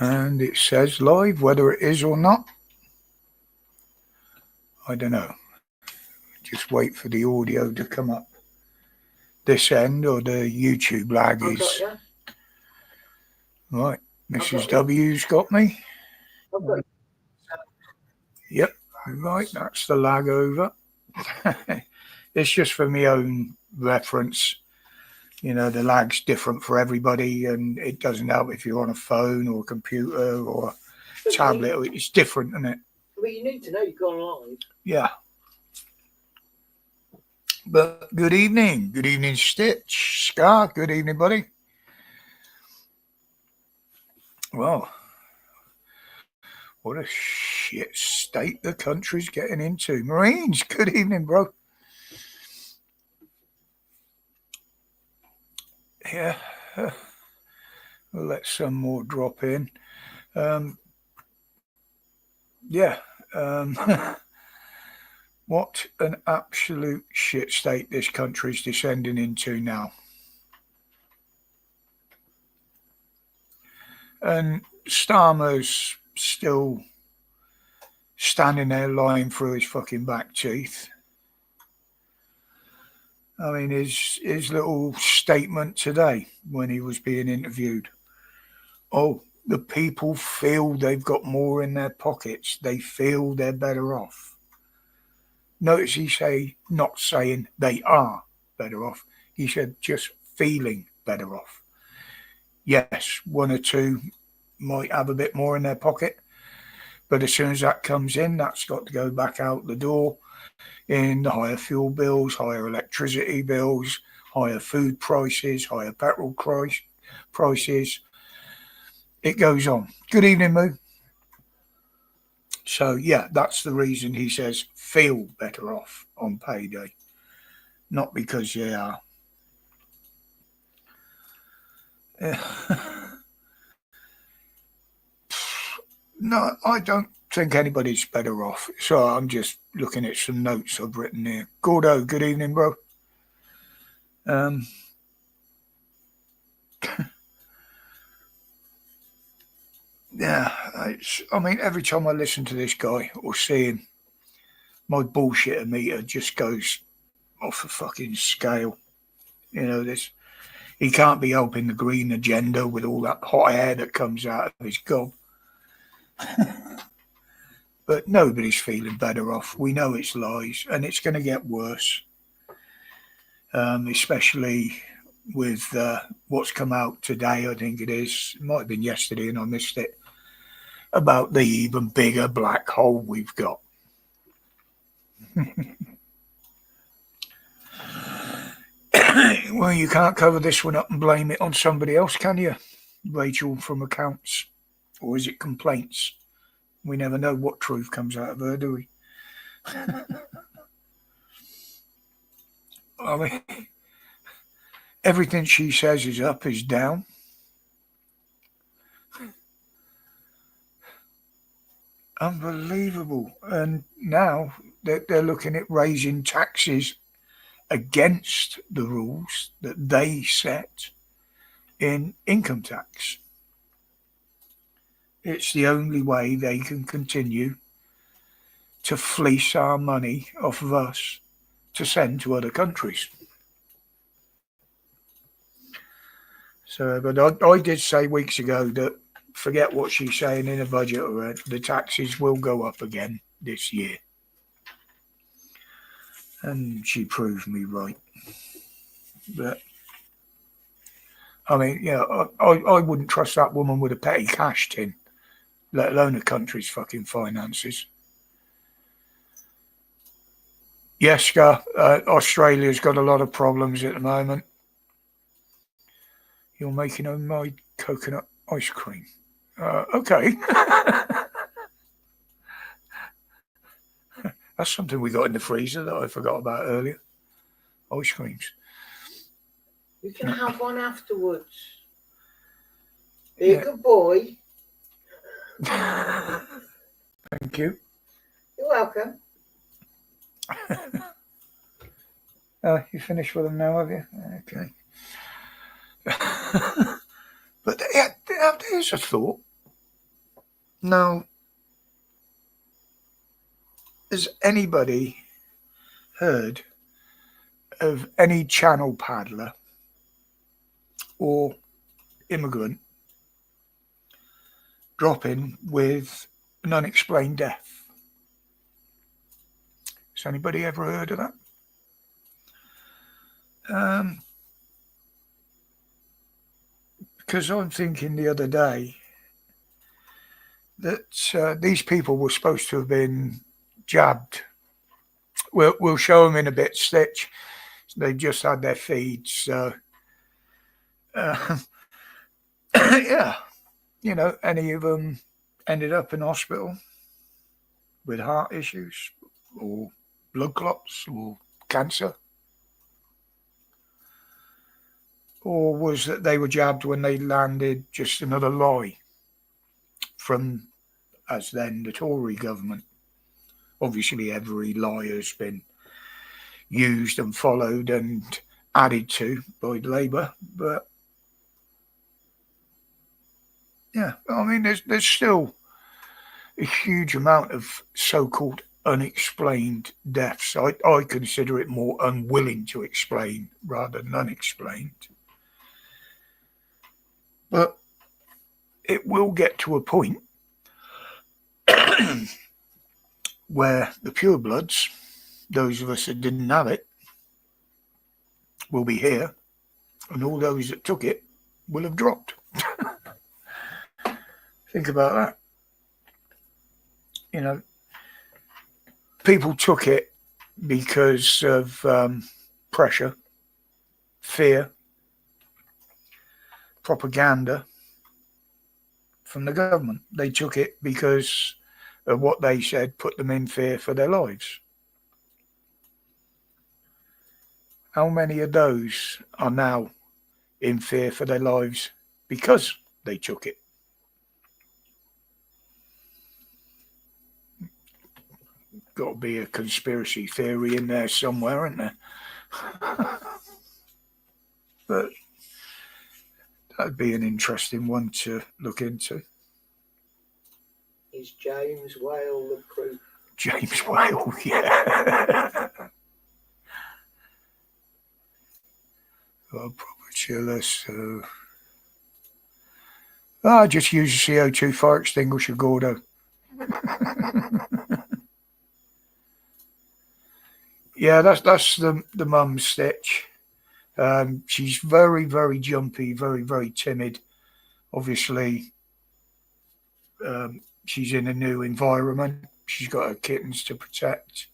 And it says live, whether it is or not, I don't know. Just wait for the audio to come up this end, or the YouTube lag is. Right, Mrs. W's got me. Yep, right, that's the lag over. It's just for my own reference. You know, the lag's different for everybody, and it doesn't help if you're on a phone or a computer or a tablet. It's different, isn't it? But you need to know you've gone live. Yeah. But good evening. Good evening, Stitch. Scar, good evening, buddy. Well, what a shit state the country's getting into. Marines, good evening, bro. Yeah. We'll let some more drop in. Yeah. What an absolute shit state this country's descending into now. And Starmer's still standing there lying through his fucking back teeth. I mean, his little statement today when he was being interviewed. Oh, the people feel they've got more in their pockets. They feel they're better off. Notice he not saying they are better off. He said just feeling better off. Yes, one or two might have a bit more in their pocket, but as soon as that comes in, that's got to go back out the door in the higher fuel bills, higher electricity bills, higher food prices, higher petrol prices. It goes on. Good evening, Moo. So, yeah, that's the reason he says feel better off on payday. Not because you are. No, I don't think anybody's better off. So I'm just looking at some notes I've written here. Gordo, good evening, bro. Yeah, I mean, every time I listen to this guy or see him, my bullshit meter just goes off the fucking scale. You know, he can't be helping the green agenda with all that hot air that comes out of his gob. But nobody's feeling better off. We know it's lies, and it's going to get worse, especially with what's come out today. I think it is. It might have been yesterday, and I missed it, about the even bigger black hole we've got. Well, you can't cover this one up and blame it on somebody else, can you? Rachel from accounts. Or is it complaints? We never know what truth comes out of her, do we? I mean, everything she says is up, is down. Unbelievable. And now they're looking at raising taxes against the rules that they set in income tax. It's the only way they can continue to fleece our money off of us to send to other countries. So, but I did say weeks ago that forget what she's saying in a budget, or the taxes will go up again this year. And she proved me right. But I mean, yeah, I wouldn't trust that woman with a petty cash tin, let alone a country's fucking finances. Yes, Australia's got a lot of problems at the moment. You're making homemade coconut ice cream. Okay. That's something we got in the freezer that I forgot about earlier. Ice creams. You can have one afterwards. Be a good boy. Thank you. You're welcome. You finished with them now, have you? Okay. But yeah, there's a thought. Now, has anybody heard of any channel paddler or immigrant dropping with an unexplained death? Has anybody ever heard of that? Because I'm thinking the other day that these people were supposed to have been jabbed. We'll show them in a bit, Stitch. They just had their feeds, so yeah, any of them ended up in hospital with heart issues or blood clots or cancer? Or was that they were jabbed when they landed just another lie from, as then, the Tory government? Obviously, every lie has been used and followed and added to by Labour, but yeah, I mean, there's still a huge amount of so-called unexplained deaths. I consider it more unwilling to explain rather than unexplained. But it will get to a point where the purebloods, those of us that didn't have it, will be here, and all those that took it will have dropped. Think about that. People took it because of pressure, fear, propaganda from the government. They took it because of what they said put them in fear for their lives. How many of those are now in fear for their lives because they took it? Got to be a conspiracy theory in there somewhere, isn't there? But that'd be an interesting one to look into. Is James Whale the proof? James Whale, yeah. Probacillus. So just use a CO2 fire extinguisher, Gordo. Yeah, that's the mum's Stitch. She's very, very jumpy, very, very timid. Obviously, she's in a new environment. She's got her kittens to protect.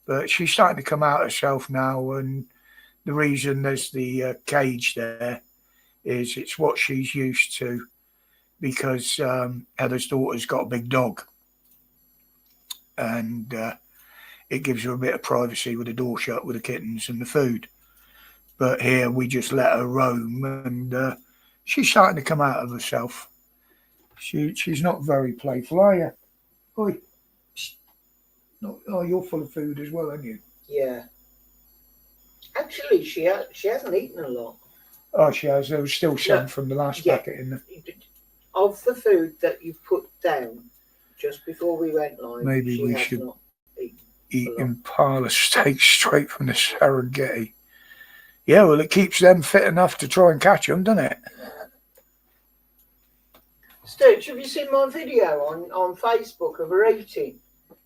But she's starting to come out herself now, and the reason there's the cage there is it's what she's used to, because Heather's daughter's got a big dog, and it gives her a bit of privacy with the door shut with the kittens and the food. But here we just let her roam, and she's starting to come out of herself. She's not very playful, are you? Oi. No, oh, you're full of food as well, aren't you? Yeah. Actually, she hasn't eaten a lot. Oh, she has. There was still some from the last packet in there. Of the food that you put down just before we went live, maybe we should eat Impala steak straight from the Serengeti. Yeah, well, it keeps them fit enough to try and catch them, doesn't it? Stitch, have you seen my video on Facebook of her eating?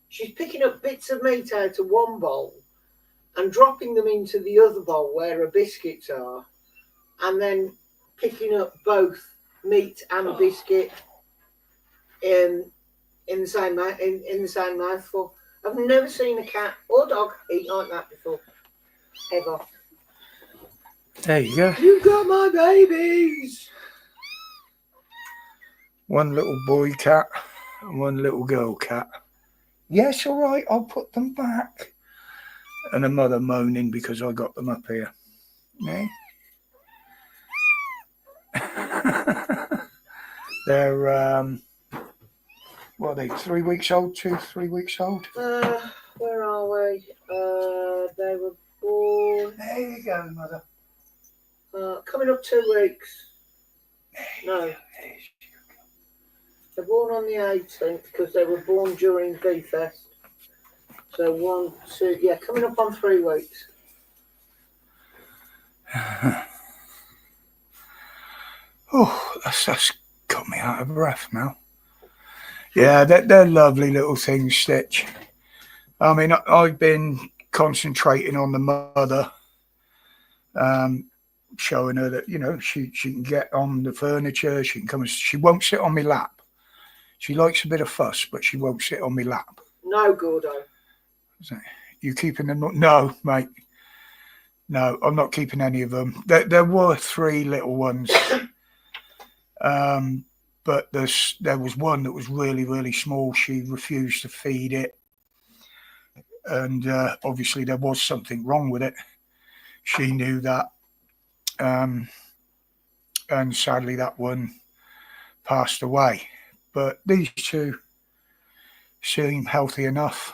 She's picking up bits of meat out of one bowl and dropping them into the other bowl where her biscuits are, and then picking up both meat and biscuit in the same mouthful. I've never seen a cat or dog eat like that before, ever. There you go. You've got my babies. One little boy cat and one little girl cat. Yes, all right, I'll put them back. And a mother moaning because I got them up here. Yeah. They're what are they? 3 weeks old? 3 weeks old? Where are we? They were born. There you go, mother. Coming up 2 weeks. No. They're born on the 18th because they were born during B-Fest. So 1, 2, yeah, coming up on 3 weeks. Oh, that's got me out of breath now. Yeah, they're lovely little things, Stitch. I mean, I've been concentrating on the mother, showing her that, you know, she can get on the furniture. She can come. She won't sit on my lap. She likes a bit of fuss, but she won't sit on my lap. No, Gordo. You keeping them? No, mate. No, I'm not keeping any of them. There were 3 little ones, but there was one that was really, really small. She refused to feed it, and obviously there was something wrong with it. She knew that, and sadly that one passed away. But these 2 seem healthy enough.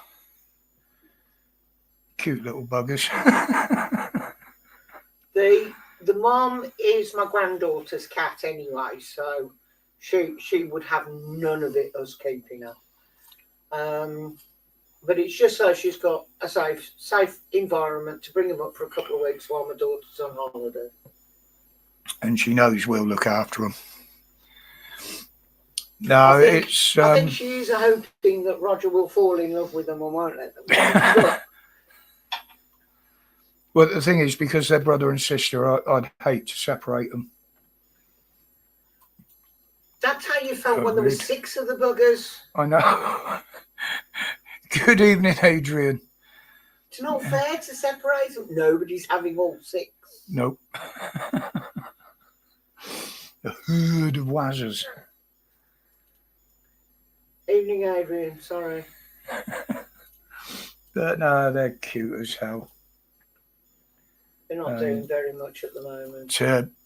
Cute little buggers. The mom is my granddaughter's cat anyway, so she would have none of it us keeping her. But it's just so she's got a safe environment to bring them up for a couple of weeks while my daughter's on holiday. And she knows we'll look after them. No, I think she is hoping that Roger will fall in love with them and won't let them. Well, the thing is, because they're brother and sister, I'd hate to separate them. That's how you felt when there were 6 of the buggers. I know. Good evening, Adrian. It's not fair to separate them. Nobody's having all 6. Nope. The herd of wazzers. Evening, Adrian. Sorry. But no, they're cute as hell. They're not doing very much at the moment.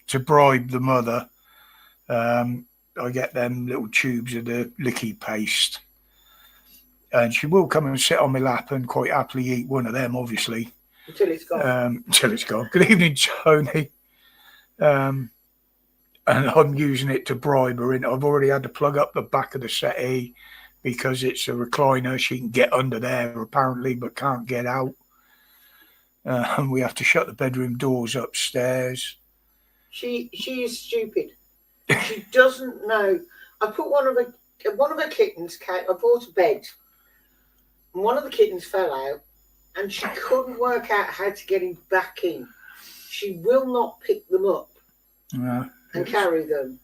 To bribe the mother, I get them little tubes of the licky paste, and she will come and sit on my lap and quite happily eat one of them, obviously. Until it's gone. Until it's gone. Good evening, Tony. And I'm using it to bribe her in. I've already had to plug up the back of the settee because it's a recliner. She can get under there apparently, but can't get out. And we have to shut the bedroom doors upstairs. She is stupid. She doesn't know. I put one of her kittens. I bought a bed, and one of the kittens fell out, and she couldn't work out how to get him back in. She will not pick them up and carry them.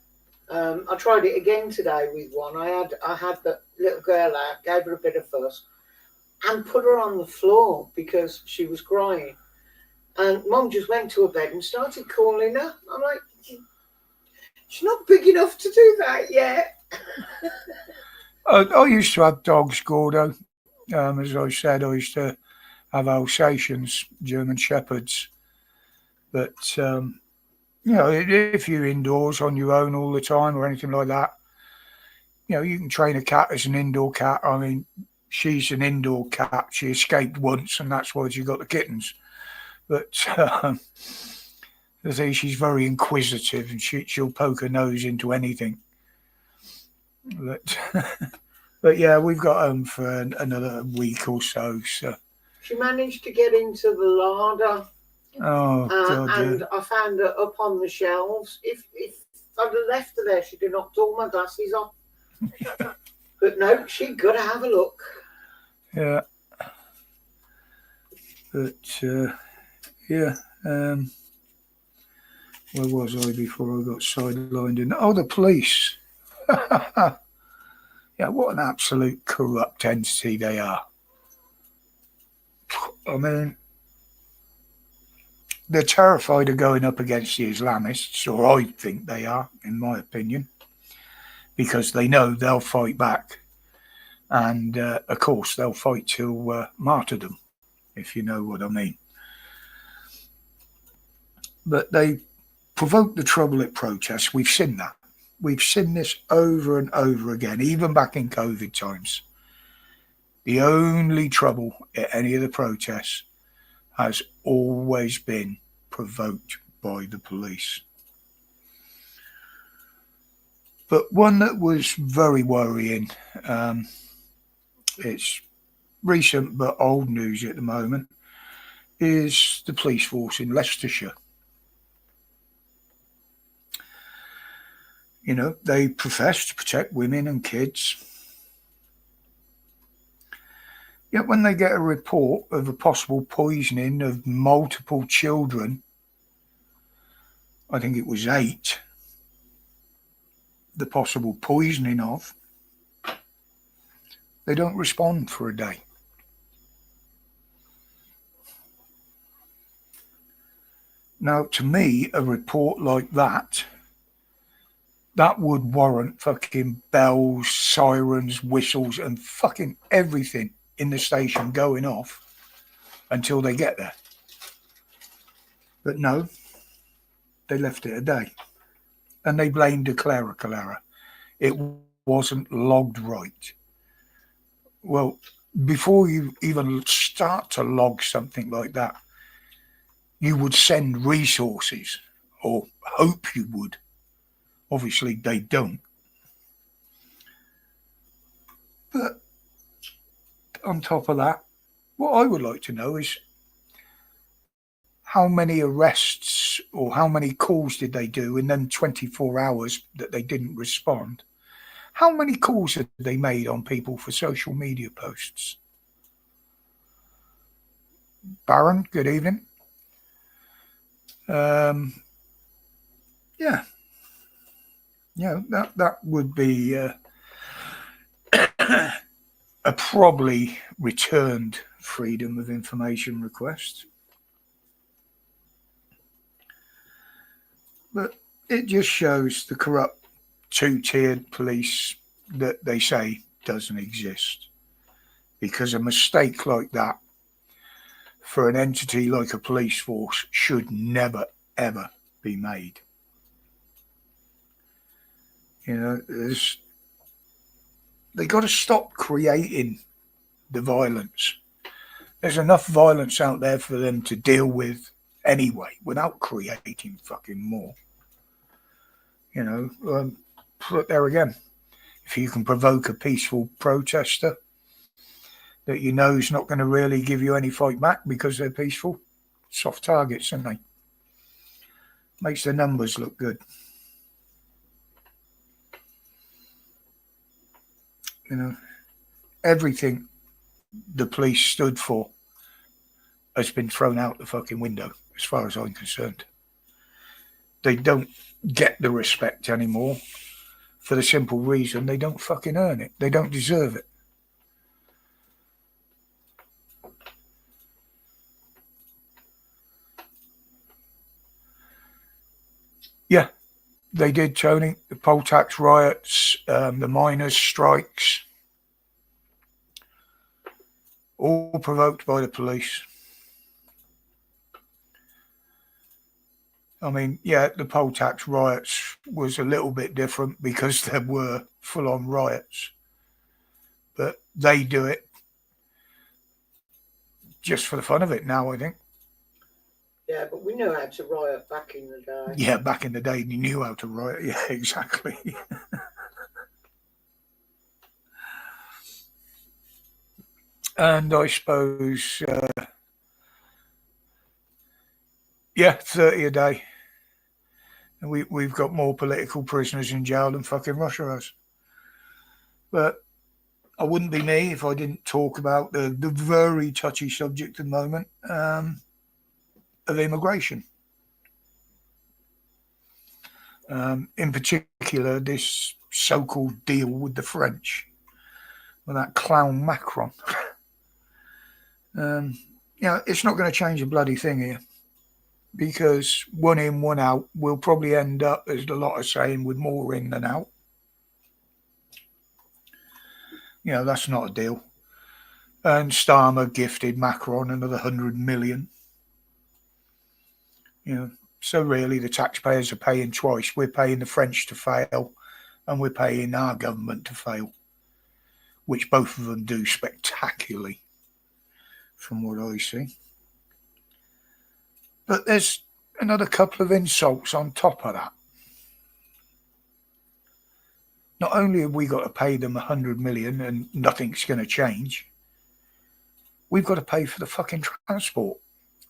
I tried it again today with one. I had the little girl out, gave her a bit of fuss, and put her on the floor because she was crying. And Mum just went to her bed and started calling her. I'm like, she's not big enough to do that yet. I used to have dogs, Gordo. As I said, I used to have Alsatians, German Shepherds. But, you know, if you're indoors on your own all the time or anything like that, you know, you can train a cat as an indoor cat. I mean, she's an indoor cat. She escaped once, and that's why she got the kittens. But the thing, she's very inquisitive, and she'll poke her nose into anything. But yeah, we've got home for another week or so. So she managed to get into the larder. Oh God! And I found her up on the shelves. If I'd have left her there, she'd have knocked all my glasses off. But no, she'd got to have a look. Yeah. But yeah. Where was I before I got sidelined? The police. Yeah, what an absolute corrupt entity they are. I mean, they're terrified of going up against the Islamists, or I think they are, in my opinion, because they know they'll fight back. And, of course, they'll fight till martyrdom, if you know what I mean. But they provoke the trouble at protests. We've seen that. We've seen this over and over again, even back in COVID times. The only trouble at any of the protests has always been provoked by the police. But one that was very worrying, it's recent but old news at the moment, is the police force in Leicestershire. You know, they profess to protect women and kids. Yet when they get a report of a possible poisoning of multiple children, I think it was 8, the possible poisoning of, they don't respond for a day. Now, to me, a report like that would warrant fucking bells, sirens, whistles, and fucking everything in the station going off until they get there. But no, they left it a day. And they blamed a clerical error. It wasn't logged right. Well, before you even start to log something like that, you would send resources, or hope you would. Obviously, they don't. But on top of that, what I would like to know is how many arrests or how many calls did they do in them 24 hours that they didn't respond? How many calls had they made on people for social media posts? Baron, good evening. Yeah. That would be a probably returned freedom of information request. But it just shows the corrupt two-tiered police that they say doesn't exist. Because a mistake like that for an entity like a police force should never, ever be made. You know, they got to stop creating the violence. There's enough violence out there for them to deal with anyway, without creating fucking more. You know, put there again. If you can provoke a peaceful protester that you know is not going to really give you any fight back because they're peaceful, soft targets, aren't they? Makes the numbers look good. You know, everything the police stood for has been thrown out the fucking window, as far as I'm concerned. They don't get the respect anymore for the simple reason they don't fucking earn it. They don't deserve it. Yeah, they did, Tony. The poll tax riots, the miners' strikes, all provoked by the police. I mean, yeah, the poll tax riots was a little bit different because there were full-on riots. But they do it just for the fun of it now, I think. Yeah, but we know how to riot back in the day. Yeah, back in the day, you knew how to riot. Yeah, exactly. And I suppose, 30 a day. And we've got more political prisoners in jail than fucking Russia has. But I wouldn't be me if I didn't talk about the very touchy subject at the moment of immigration. In particular, this so-called deal with the French, with that clown Macron. It's not going to change a bloody thing here, because one in, one out will probably end up, as a lot are saying, with more in than out. That's not a deal. And Starmer gifted Macron another 100 million. So really the taxpayers are paying twice. We're paying the French to fail, and we're paying our government to fail, which both of them do spectacularly, from what I see. But there's another couple of insults on top of that. not only have we got to pay them 100 million and nothing's going to change, we've got to pay for the fucking transport.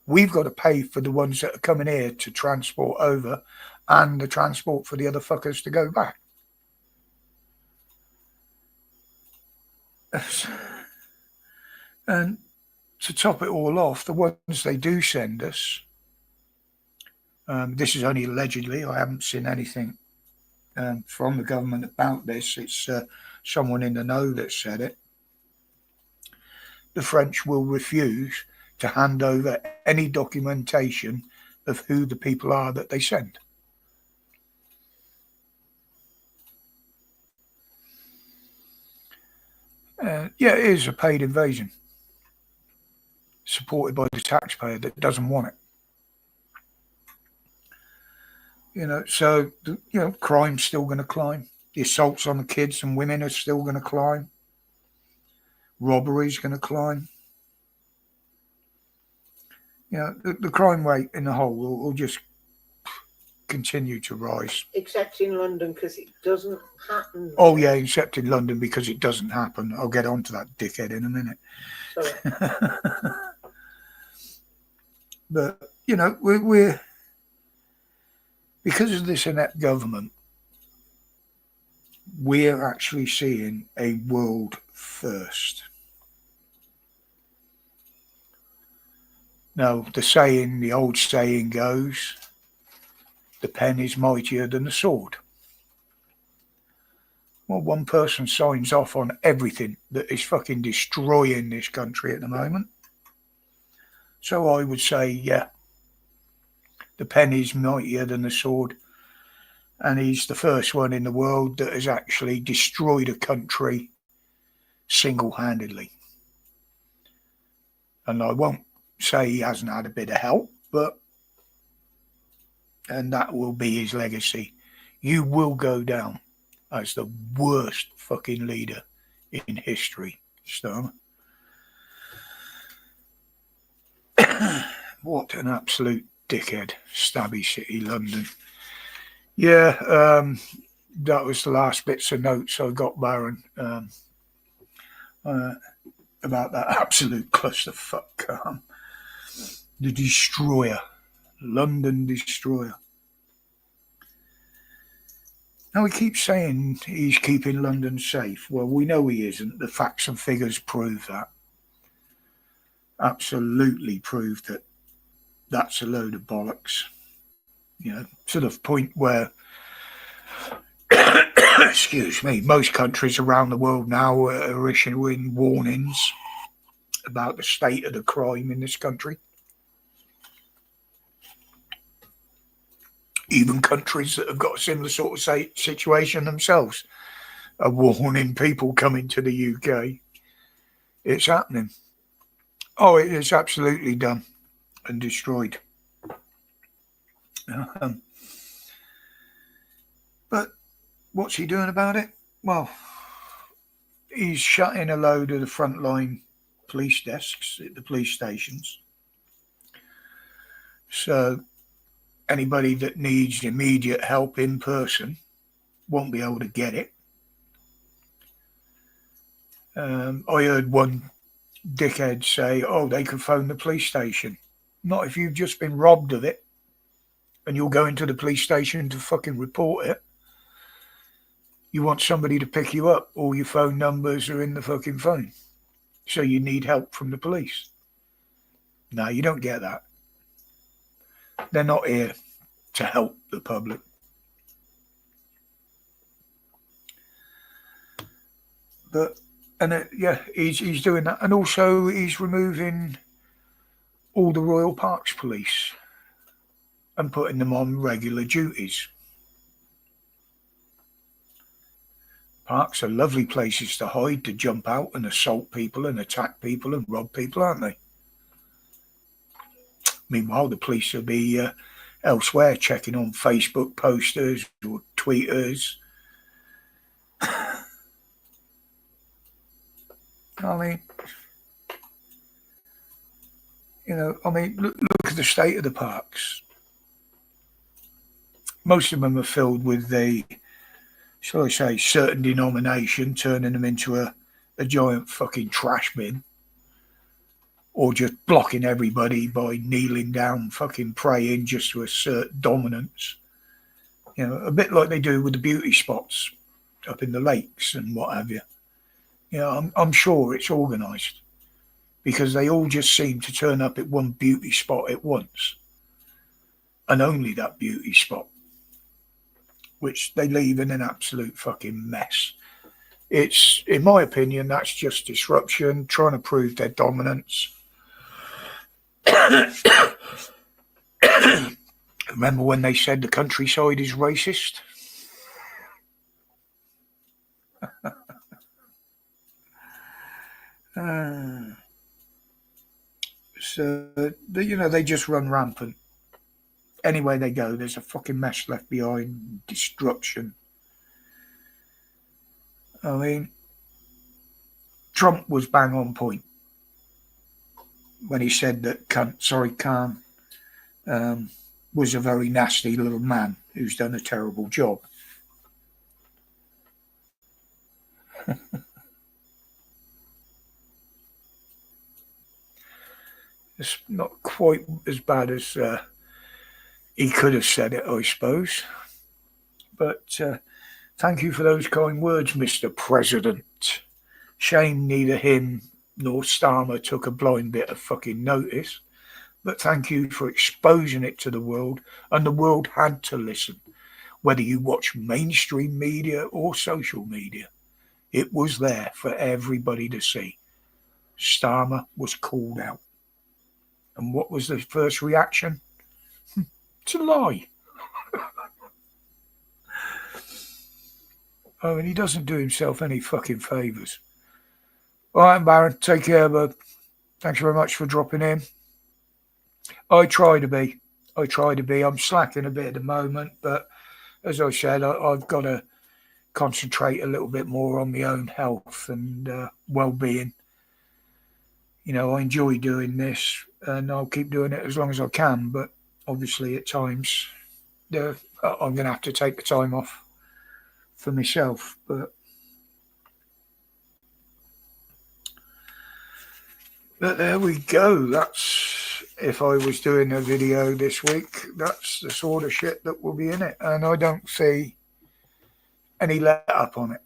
We've got to pay for the ones that are coming here to transport over and the transport for the other fuckers to go back. And to top it all off, the ones they do send us, this is only allegedly, I haven't seen anything from the government about this. It's someone in the know that said it. The French will refuse to hand over any documentation of who the people are that they send. Yeah, it is a paid invasion, supported by the taxpayer that doesn't want it. So crime's still going to climb. The assaults on the kids and women are still going to climb. Robbery's going to climb. The crime rate in the whole will just continue to rise. Except in London, because it doesn't happen. Oh, yeah, except in London because it doesn't happen. I'll get on to that dickhead in a minute. Sorry. But, we're because of this inept government, we're actually seeing a world first. Now, the old saying goes, the pen is mightier than the sword. Well, one person signs off on everything that is fucking destroying this country at the moment. So I would say, yeah, the pen is mightier than the sword. And he's the first one in the world that has actually destroyed a country single-handedly. And I won't say he hasn't had a bit of help, and that will be his legacy. You will go down as the worst fucking leader in history, Storm. What an absolute dickhead. Stabby City, London. Yeah, that was the last bits of notes I got, Baron, about that absolute clusterfuck. The Destroyer. London Destroyer. Now, he keeps saying he's keeping London safe. Well, we know he isn't. The facts and figures prove that. Absolutely prove that that's a load of bollocks. To the point where, excuse me, most countries around the world now are issuing warnings about the state of the crime in this country. Even countries that have got a similar sort of situation themselves are warning people coming to the UK. It's happening. Oh, it is absolutely done and destroyed. But what's he doing about it? Well, he's shutting a load of the frontline police desks at the police stations. So anybody that needs immediate help in person won't be able to get it. I heard one dickhead say, they can phone the police station. Not if you've just been robbed of it and you're going to the police station to fucking report it. You want somebody to pick you up. All your phone numbers are in the fucking phone. So you need help from the police. No, you don't get that. They're not here to help the public. But, he's doing that. And also he's removing all the Royal Parks police and putting them on regular duties. Parks are lovely places to hide, to jump out and assault people and attack people and rob people, aren't they? Meanwhile, the police will be elsewhere checking on Facebook posters or tweeters. Look at the state of the parks. Most of them are filled with the shall I say, certain denomination, turning them into a giant fucking trash bin, or just blocking everybody by kneeling down, fucking praying just to assert dominance. You know, a bit like they do with the beauty spots up in the lakes and what have you. You know, I'm sure it's organised because they all just seem to turn up at one beauty spot at once, and only that beauty spot, which they leave in an absolute fucking mess. It's, in my opinion, that's just disruption, trying to prove their dominance. Remember when they said the countryside is racist? So, you know, they just run rampant. Anywhere they go, there's a fucking mess left behind, destruction. I mean, Trump was bang on point when he said that Khan was a very nasty little man who's done a terrible job. It's not quite as bad as he could have said it, I suppose. But thank you for those kind words, Mr. President. Shame neither him nor Starmer took a blind bit of fucking notice. But thank you for exposing it to the world, and the world had to listen. Whether you watch mainstream media or social media, it was there for everybody to see. Starmer was called out. And what was the first reaction? To lie. I mean, he doesn't do himself any fucking favours. All right, Baron, take care, bud. Thanks very much for dropping in. I try to be. I'm slacking a bit at the moment, but as I said, I've got to concentrate a little bit more on my own health and well-being. You know, I enjoy doing this, and I'll keep doing it as long as I can, but obviously at times I'm going to have to take the time off for myself. But there we go. That's, if I was doing a video this week, that's the sort of shit that will be in it, and I don't see any let up on it.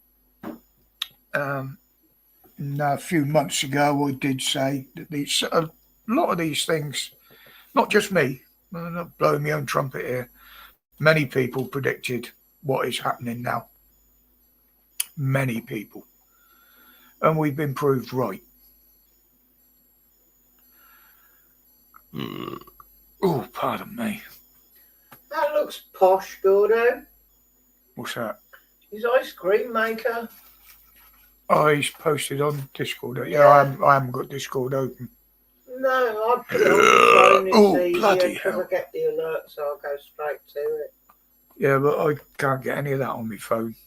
Now, a few months ago, I did say that a lot of these things, not just me, I'm not blowing my own trumpet here, many people predicted what is happening now. Many people. And we've been proved right. Oh, pardon me. That looks posh, Gordo. What's that? His ice cream maker. Oh, he's posted on Discord. Yeah, I haven't got Discord open. No, I put it on the phone. It's bloody easier because I get the alert, so I'll go straight to it. Yeah, but I can't get any of that on my phone.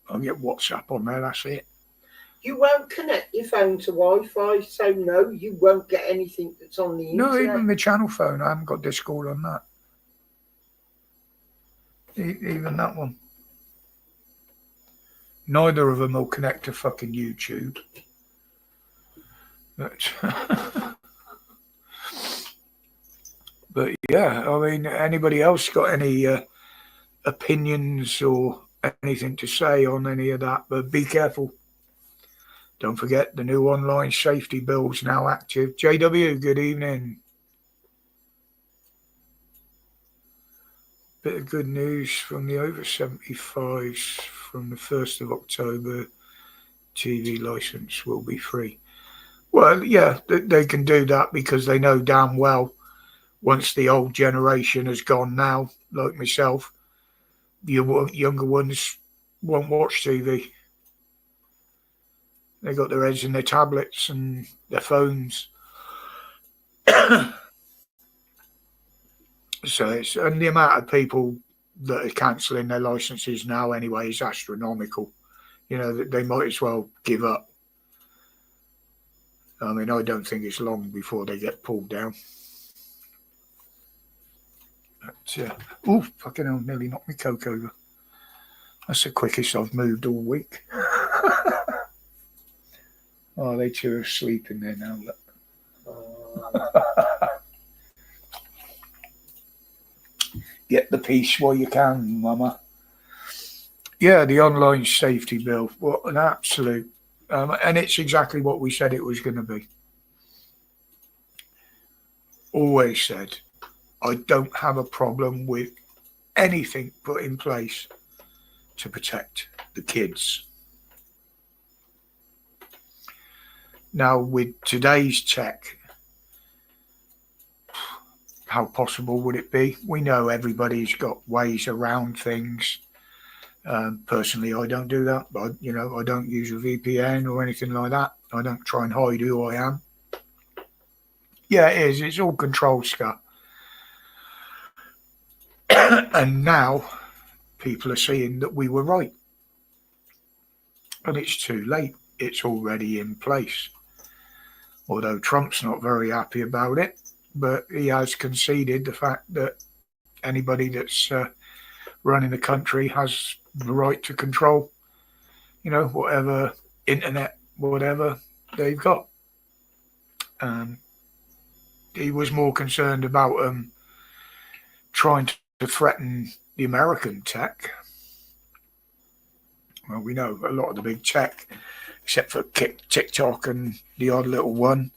I'll get WhatsApp on there, that's it. You won't connect your phone to Wi-Fi, so no, you won't get anything that's on the internet. No, even my channel phone, I haven't got Discord on that. Even that one. Neither of them will connect to fucking YouTube. But yeah, I mean, anybody else got any opinions or anything to say on any of that? But be careful. Don't forget the new online safety bill's now active. JW, good evening. Bit of good news from the over 75s. From the 1st of October, TV license will be free. Well, yeah, they can do that because they know damn well once the old generation has gone now, like myself, the younger ones won't watch TV. They got their heads in their tablets and their phones. So and the amount of people that are cancelling their licenses now anyway is astronomical. You know, they might as well give up. I mean, I don't think it's long before they get pulled down. But, fucking hell, nearly knocked me coke over. That's the quickest I've moved all week. Oh, they two are sleeping there now. Look. Get the peace while you can, Mama. Yeah, the online safety bill. What an absolute. And it's exactly what we said it was going to be. Always said, I don't have a problem with anything put in place to protect the kids. Now, with today's tech, how possible would it be? We know everybody's got ways around things. Personally, I don't do that, but I don't use a VPN or anything like that. I don't try and hide who I am. Yeah, it is. It's all controlled stuff. And now people are seeing that we were right. And it's too late. It's already in place. Although Trump's not very happy about it, but he has conceded the fact that anybody that's running the country has the right to control, whatever internet, whatever they've got. He was more concerned about trying to threaten the American tech. Well, we know a lot of the big tech, except for TikTok and the odd little one,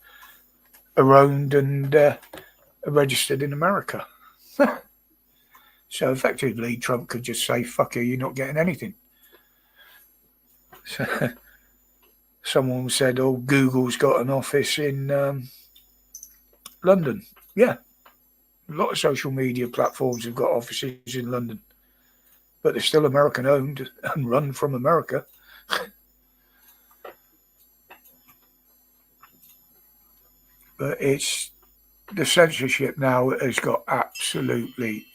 are owned and are registered in America. So effectively, Trump could just say, fuck you, you're not getting anything. So, someone said, oh, Google's got an office in London. Yeah. A lot of social media platforms have got offices in London. But they're still American owned and run from America. But it's the censorship now has got absolutely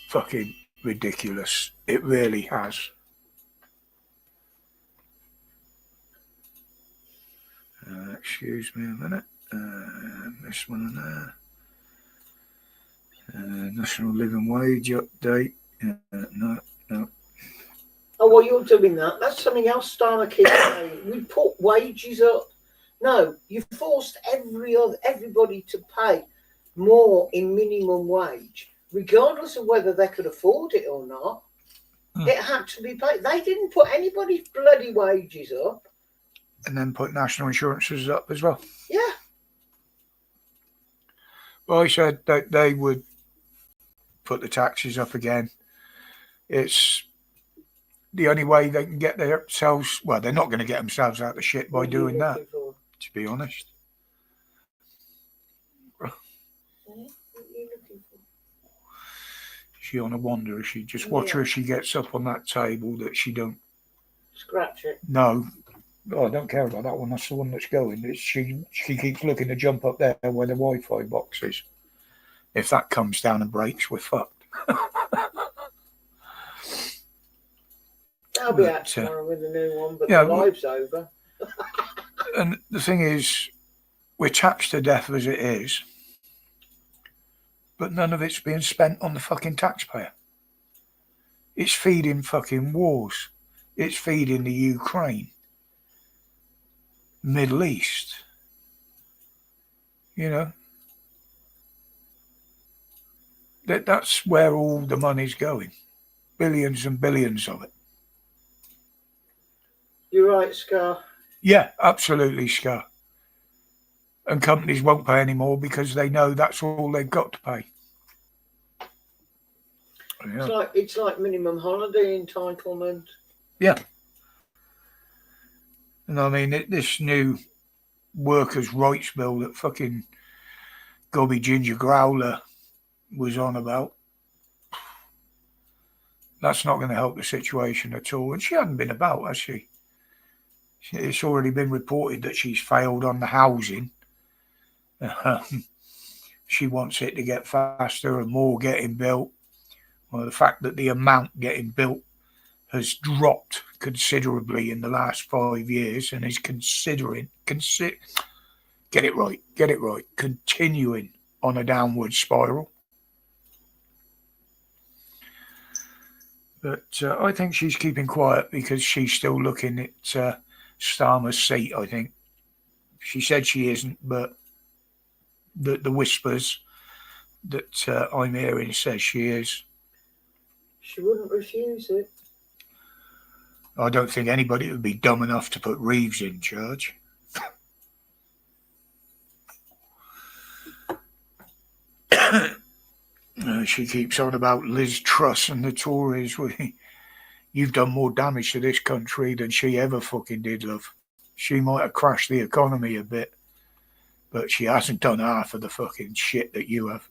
fucking ridiculous. It really has. Excuse me a minute. This one there. National living wage update. No. Oh, well, you're doing that. That's something else Starmer keeps saying. We put wages up. No, you forced everybody to pay more in minimum wage, regardless of whether they could afford it or not. It had to be paid. They didn't put anybody's bloody wages up. And then put national insurances up as well. Yeah. Well, I said that they would put the taxes up again. It's the only way they can get themselves. Well, they're not going to get themselves out of shit by doing that. To be honest. What are you looking for? She on a wander, is she? Just watch her as she gets up on that table that she don't scratch it. No. Oh, I don't care about that one. That's the one that's going. She keeps looking to jump up there where the Wi-Fi box is. If that comes down and breaks, we're fucked. I'll be out tomorrow with a new one, but the live's over. And the thing is, we're taxed to death as it is, but none of it's being spent on the fucking taxpayer. It's feeding fucking wars. It's feeding the Ukraine, Middle East. That's where all the money's going. Billions and billions of it. You're right, Scar. Yeah, absolutely, Scar. And companies won't pay anymore because they know that's all they've got to pay. Yeah. It's like minimum holiday entitlement. Yeah. And I mean, this new workers' rights bill that fucking Gobby Ginger Growler was on about, that's not going to help the situation at all. And she hasn't been about, has she? It's already been reported that she's failed on the housing. She wants it to get faster and more getting built. Well, the fact that the amount getting built has dropped considerably in the last 5 years and is continuing on a downward spiral. But I think she's keeping quiet because she's still looking at Starmer's seat, I think. She said she isn't, but the whispers that I'm hearing says she is. She wouldn't refuse it. I don't think anybody would be dumb enough to put Reeves in charge. She keeps on about Liz Truss and the Tories. You've done more damage to this country than she ever fucking did, love. She might have crashed the economy a bit, but she hasn't done half of the fucking shit that you have.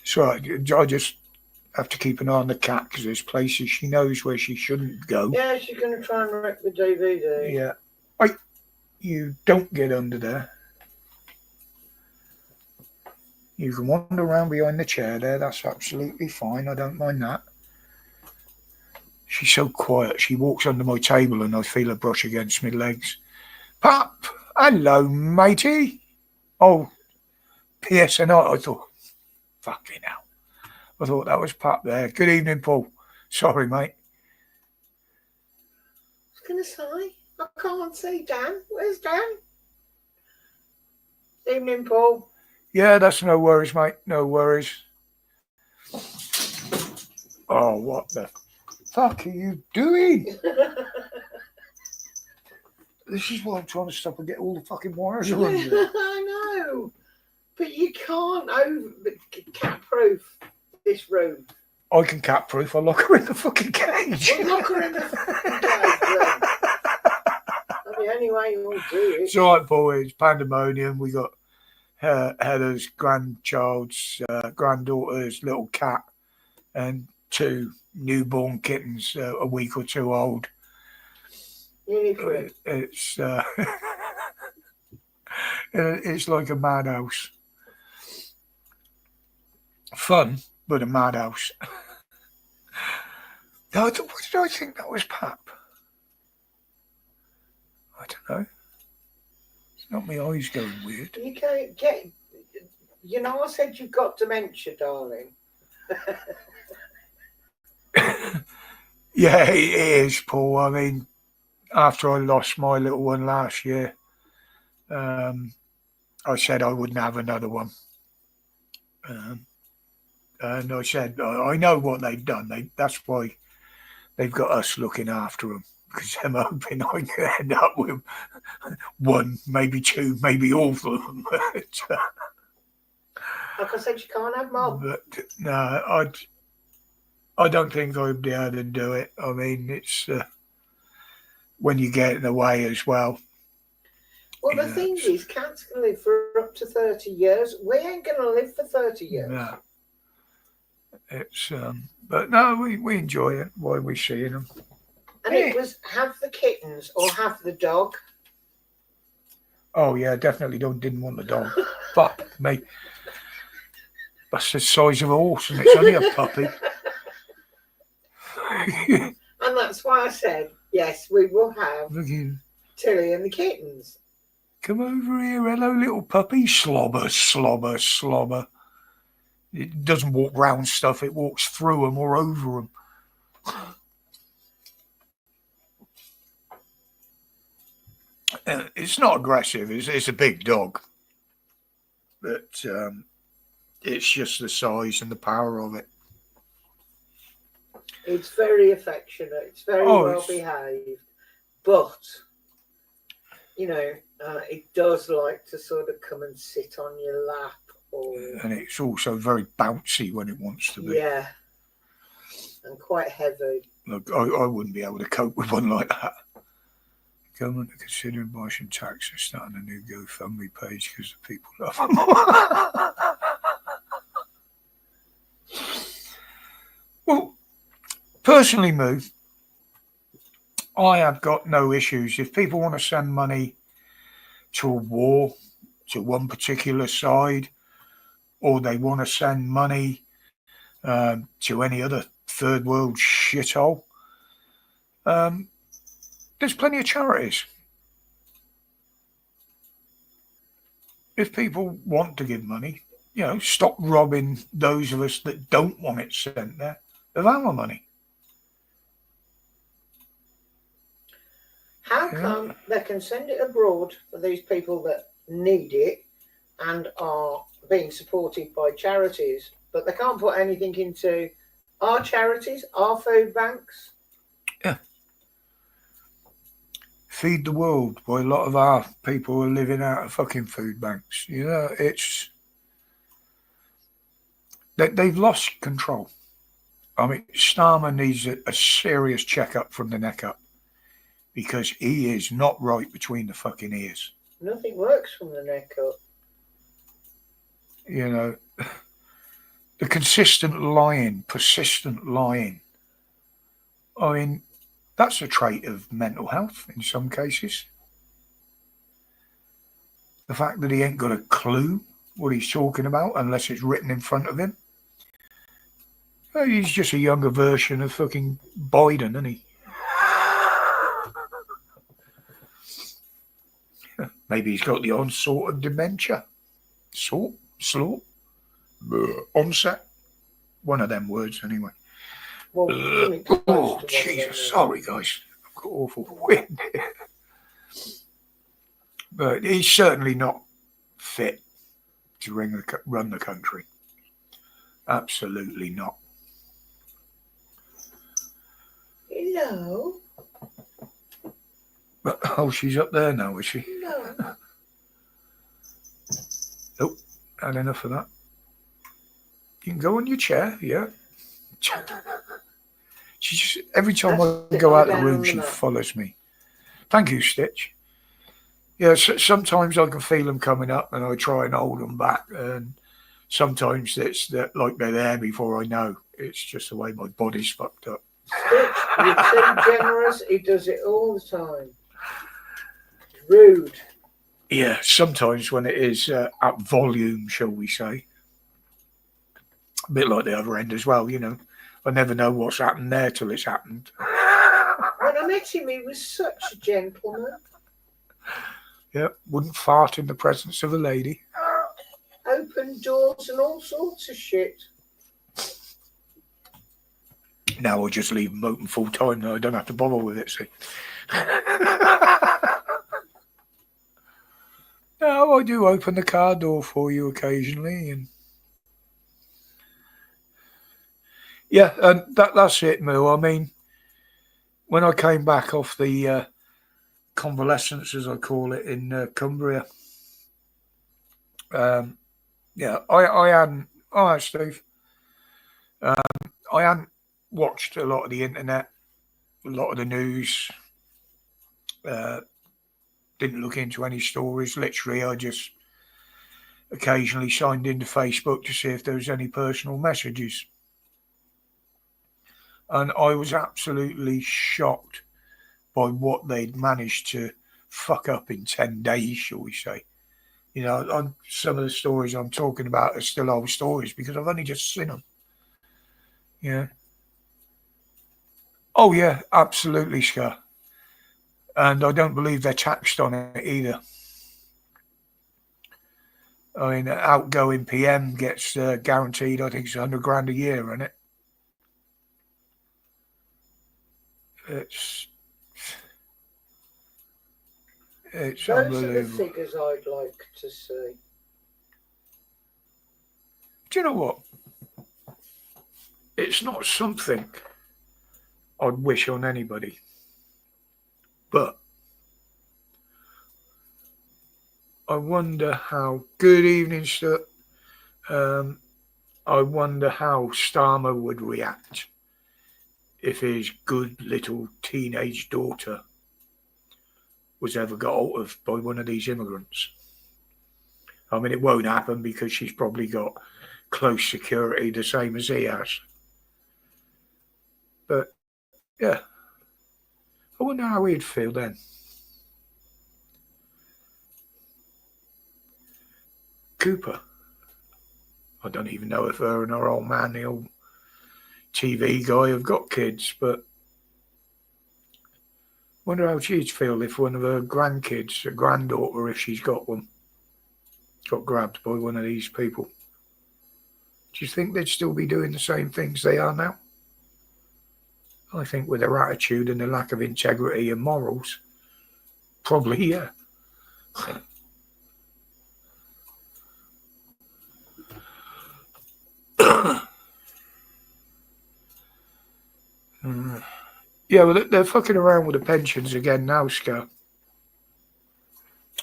So I just have to keep an eye on the cat because there's places she knows where she shouldn't go. Yeah, she's going to try and wreck the DVD. Yeah. You don't get under there. You can wander around behind the chair there. That's absolutely fine. I don't mind that. She's so quiet. She walks under my table and I feel her brush against my legs. Pap, hello, matey. Oh, PSNI. I thought, fucking hell. I thought that was Pap there. Good evening, Paul. Sorry, mate. I was going to say, I can't see Dan. Where's Dan? Evening, Paul. Yeah, that's no worries, mate. No worries. Oh, what the fuck are you doing? This is why I'm trying to stop and get all the fucking wires around it. I know. But you can't cat-proof this room. I can cat-proof. I'll lock her in the fucking cage. We'll lock her in the fucking cage then. That's the only way we'll do it. It's all right, boys. It's pandemonium. We got Heather's granddaughter's little cat and 2 newborn kittens, a week or 2 old. It's it's like a madhouse. Fun, but a madhouse. What did I think that was, Pap? I don't know. It's not my eyes going weird. You can't get. You know, I said you've got dementia, darling. Yeah, it is, Paul. I mean, after I lost my little one last year, I said I wouldn't have another one. And I said, I know what they've done. That's why they've got us looking after them. Because I'm hoping I can end up with 1, maybe 2, maybe all of them. Like I said, you can't have Mum. But no, I don't think I'd be able to do it. I mean, it's when you get in the way as well. Well, the thing is, cats can live for up to 30 years. We ain't going to live for 30 years. No. It's but no, we enjoy it while we're seeing them. And it was have the kittens or have the dog. Oh yeah, definitely didn't want the dog. Fuck me. That's the size of a horse and it's only a puppy. And that's why I said, yes, we will have Looking. Tilly and the kittens. Come over here, hello little puppy. Slobber, slobber, slobber. It doesn't walk round stuff, it walks through them or over them. It's not aggressive, it's a big dog. But it's just the size and the power of it. It's very affectionate, it's very well behaved. But, you know, it does like to sort of come and sit on your lap. And it's also very bouncy when it wants to be. Yeah. And quite heavy. Look, I wouldn't be able to cope with one like that. Government are considering abortion tax and starting a new GoFundMe page because the people love them. Well, personally, Moo, I have got no issues. If people want to send money to a war, to one particular side, or they want to send money to any other third world shithole, there's plenty of charities. If people want to give money, stop robbing those of us that don't want it sent there of our money. How come they can send it abroad for these people that need it and are being supported by charities, but they can't put anything into our charities, our food banks? Yeah. Feed the world. Boy, a lot of our people are living out of fucking food banks. It's... They've lost control. I mean, Starmer needs a serious checkup from the neck up, because he is not right between the fucking ears. Nothing works from the neck up. The consistent lying, persistent lying. I mean, that's a trait of mental health in some cases. The fact that he ain't got a clue what he's talking about unless it's written in front of him. He's just a younger version of fucking Biden, isn't he? Maybe he's got the onset of dementia. Onset. One of them words, anyway. Well, Jesus. Sorry, guys. I've got awful wind here. But he's certainly not fit to run the country. Absolutely not. Hello. But, she's up there now, is she? No. Nope, had enough of that. You can go on your chair, yeah. She just, every time I go out the room, she follows me. Thank you, Stitch. Yeah, sometimes I can feel them coming up and I try and hold them back. And sometimes it's like they're there before I know. It's just the way my body's fucked up. Stitch, you're too generous. He does it all the time. Rude. Yeah, sometimes when it is at volume, shall we say. A bit like the other end as well, I never know what's happened there till it's happened. When I met him, he was such a gentleman. Yeah, wouldn't fart in the presence of a lady. Open doors and all sorts of shit. Now I'll just leave them open full time. I don't have to bother with it, see. No, I do open the car door for you occasionally, and yeah, and that's it, Moo. I mean, when I came back off the convalescence, as I call it, in Cumbria, yeah, I hadn't. All right, Steve. I hadn't watched a lot of the internet, a lot of the news. Didn't look into any stories. Literally, I just occasionally signed into Facebook to see if there was any personal messages. And I was absolutely shocked by what they'd managed to fuck up in 10 days, shall we say. Some of the stories I'm talking about are still old stories because I've only just seen them. Yeah. Oh, yeah, absolutely, Scar. And I don't believe they're taxed on it either. I mean, outgoing PM gets guaranteed, I think it's $100,000 a year, isn't it? It's Those unbelievable. are the figures I'd like to see. Do you know what? It's not something I'd wish on anybody. But I wonder how... Good evening, sir. I wonder how Starmer would react if his good little teenage daughter was ever got hold of by one of these immigrants. I mean, it won't happen because she's probably got close security the same as he has. But, yeah. I wonder how he'd feel then. Cooper. I don't even know if her and her old man, the old TV guy, have got kids, but wonder how she'd feel if one of her grandkids, a granddaughter, if she's got one, got grabbed by one of these people. Do you think they'd still be doing the same things they are now? I think with their attitude and the lack of integrity and morals, probably, yeah. Yeah, well, they're fucking around with the pensions again now, Scott.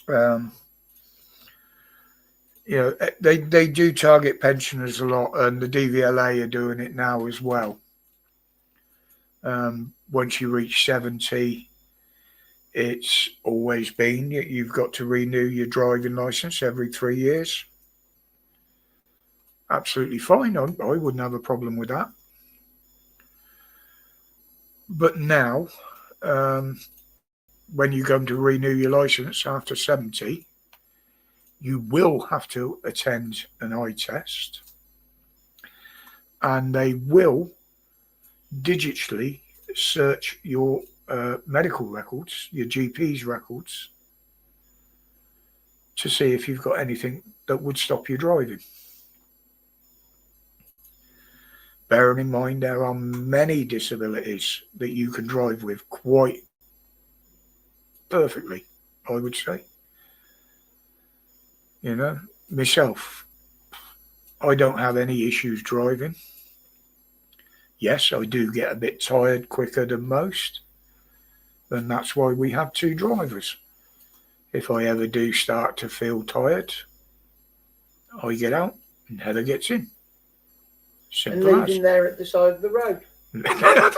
You know, they do target pensioners a lot, and the DVLA are doing it now as well. Once you reach 70, it's always been you've got to renew your driving license every 3 years. Absolutely fine. I wouldn't have a problem with that. But now, when you come to renew your license after 70, you will have to attend an eye test, and they will digitally search your medical records, your GP's records, to see if you've got anything that would stop you driving. Bearing in mind there are many disabilities that you can drive with quite perfectly, I would say. You know, myself, I don't have any issues driving. Yes, I do get a bit tired quicker than most, and that's why we have two drivers. If I ever do start to feel tired, I get out and Heather gets in. Simple and leave him there at the side of the road.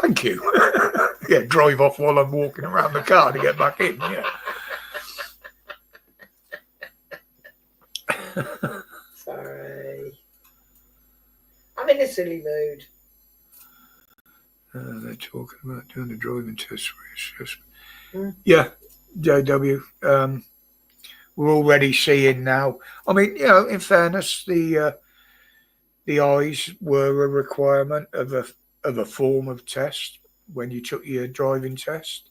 Thank you. Yeah, drive off while I'm walking around the car to get back in. Yeah. Sorry. I'm in a silly mood. They're talking about doing the driving test for assessment. Yeah, JW. We're already seeing now. I mean, you know, in fairness, the eyes were a requirement of a form of test when you took your driving test.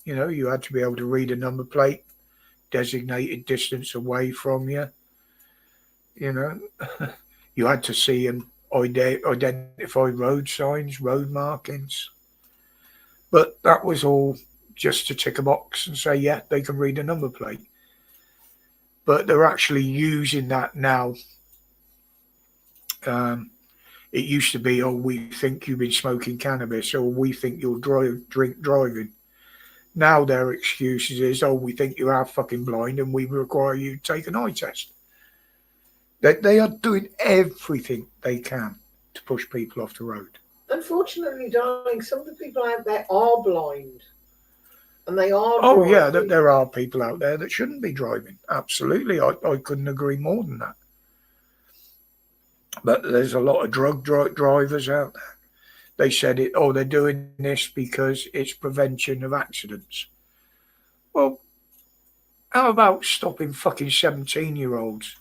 You know, you had to be able to read a number plate, designated distance away from you. You know, you had to see and identify road signs, road markings. But that was all just to tick a box and say, yeah, they can read a number plate. But they're actually using that now. It used to be, oh, we think you've been smoking cannabis, or we think you're drink driving. Now their excuses is, oh, we think you are fucking blind and we require you to take an eye test. They are doing everything they can to push people off the road. Unfortunately, darling, some of the people out there are blind. And they are Oh, driving. yeah, there are people out there that shouldn't be driving. Absolutely. I couldn't agree more than that. But there's a lot of drug drivers out there. They said they're doing this because it's prevention of accidents. Well, how about stopping fucking 17-year-olds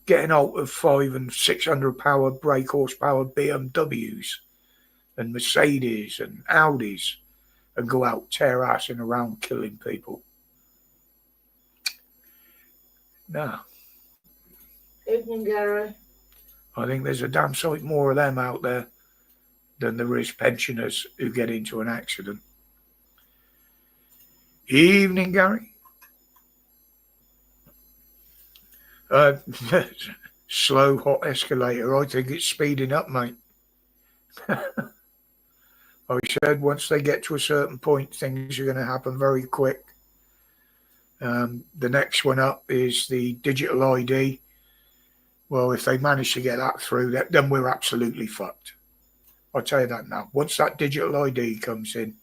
getting out of 500 and 600 power brake horsepower BMWs and Mercedes and Audis and go out tear-assing around killing people? No. Evening, Gary. I think there's a damn sight more of them out there than there is pensioners who get into an accident. Evening, Gary. Slow, hot escalator. I think it's speeding up, mate. I said once they get to a certain point, things are going to happen very quick. The next one up is the digital ID. Well, if they manage to get that through, then we're absolutely fucked. I'll tell you that now. Once that digital ID comes in,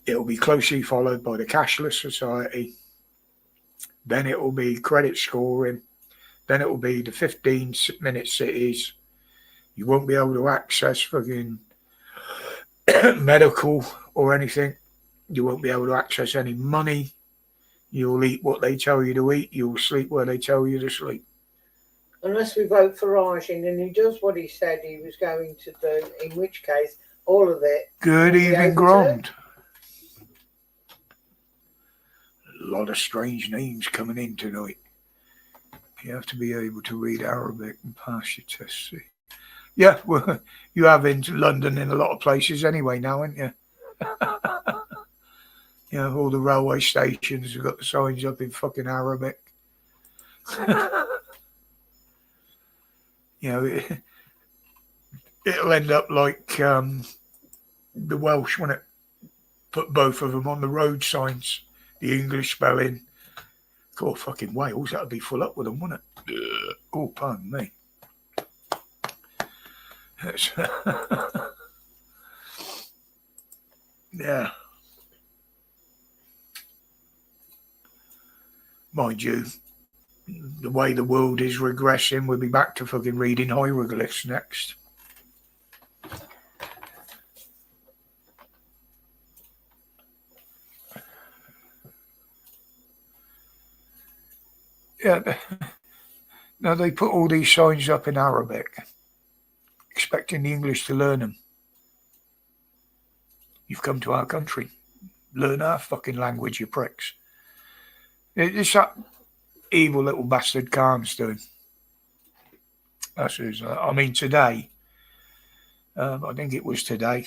it'll be closely followed by the cashless society. Then it will be credit scoring. Then it will be the 15-minute cities. You won't be able to access fucking medical or anything. You won't be able to access any money. You'll eat what they tell you to eat. You'll sleep where they tell you to sleep. Unless we vote for Arjun and he does what he said he was going to do, in which case all of it. Good evening, Grond. A lot of strange names coming in tonight. You have to be able to read Arabic and pass your test. See? Yeah, well, you have in London in a lot of places anyway now, haven't you? You know, all the railway stations have got the signs up in fucking Arabic. You know, it'll end up like the Welsh, when it put both of them on the road signs, the English spelling. God, fucking Wales, that'd be full up with them, wouldn't it? Oh, pardon me. Yeah. Mind you, the way the world is regressing, we'll be back to fucking reading hieroglyphs next. Yeah. Now they put all these signs up in Arabic, expecting the English to learn them. You've come to our country. Learn our fucking language, you pricks. It's that evil little bastard Khan's doing. That's his, I mean, today, I think it was today,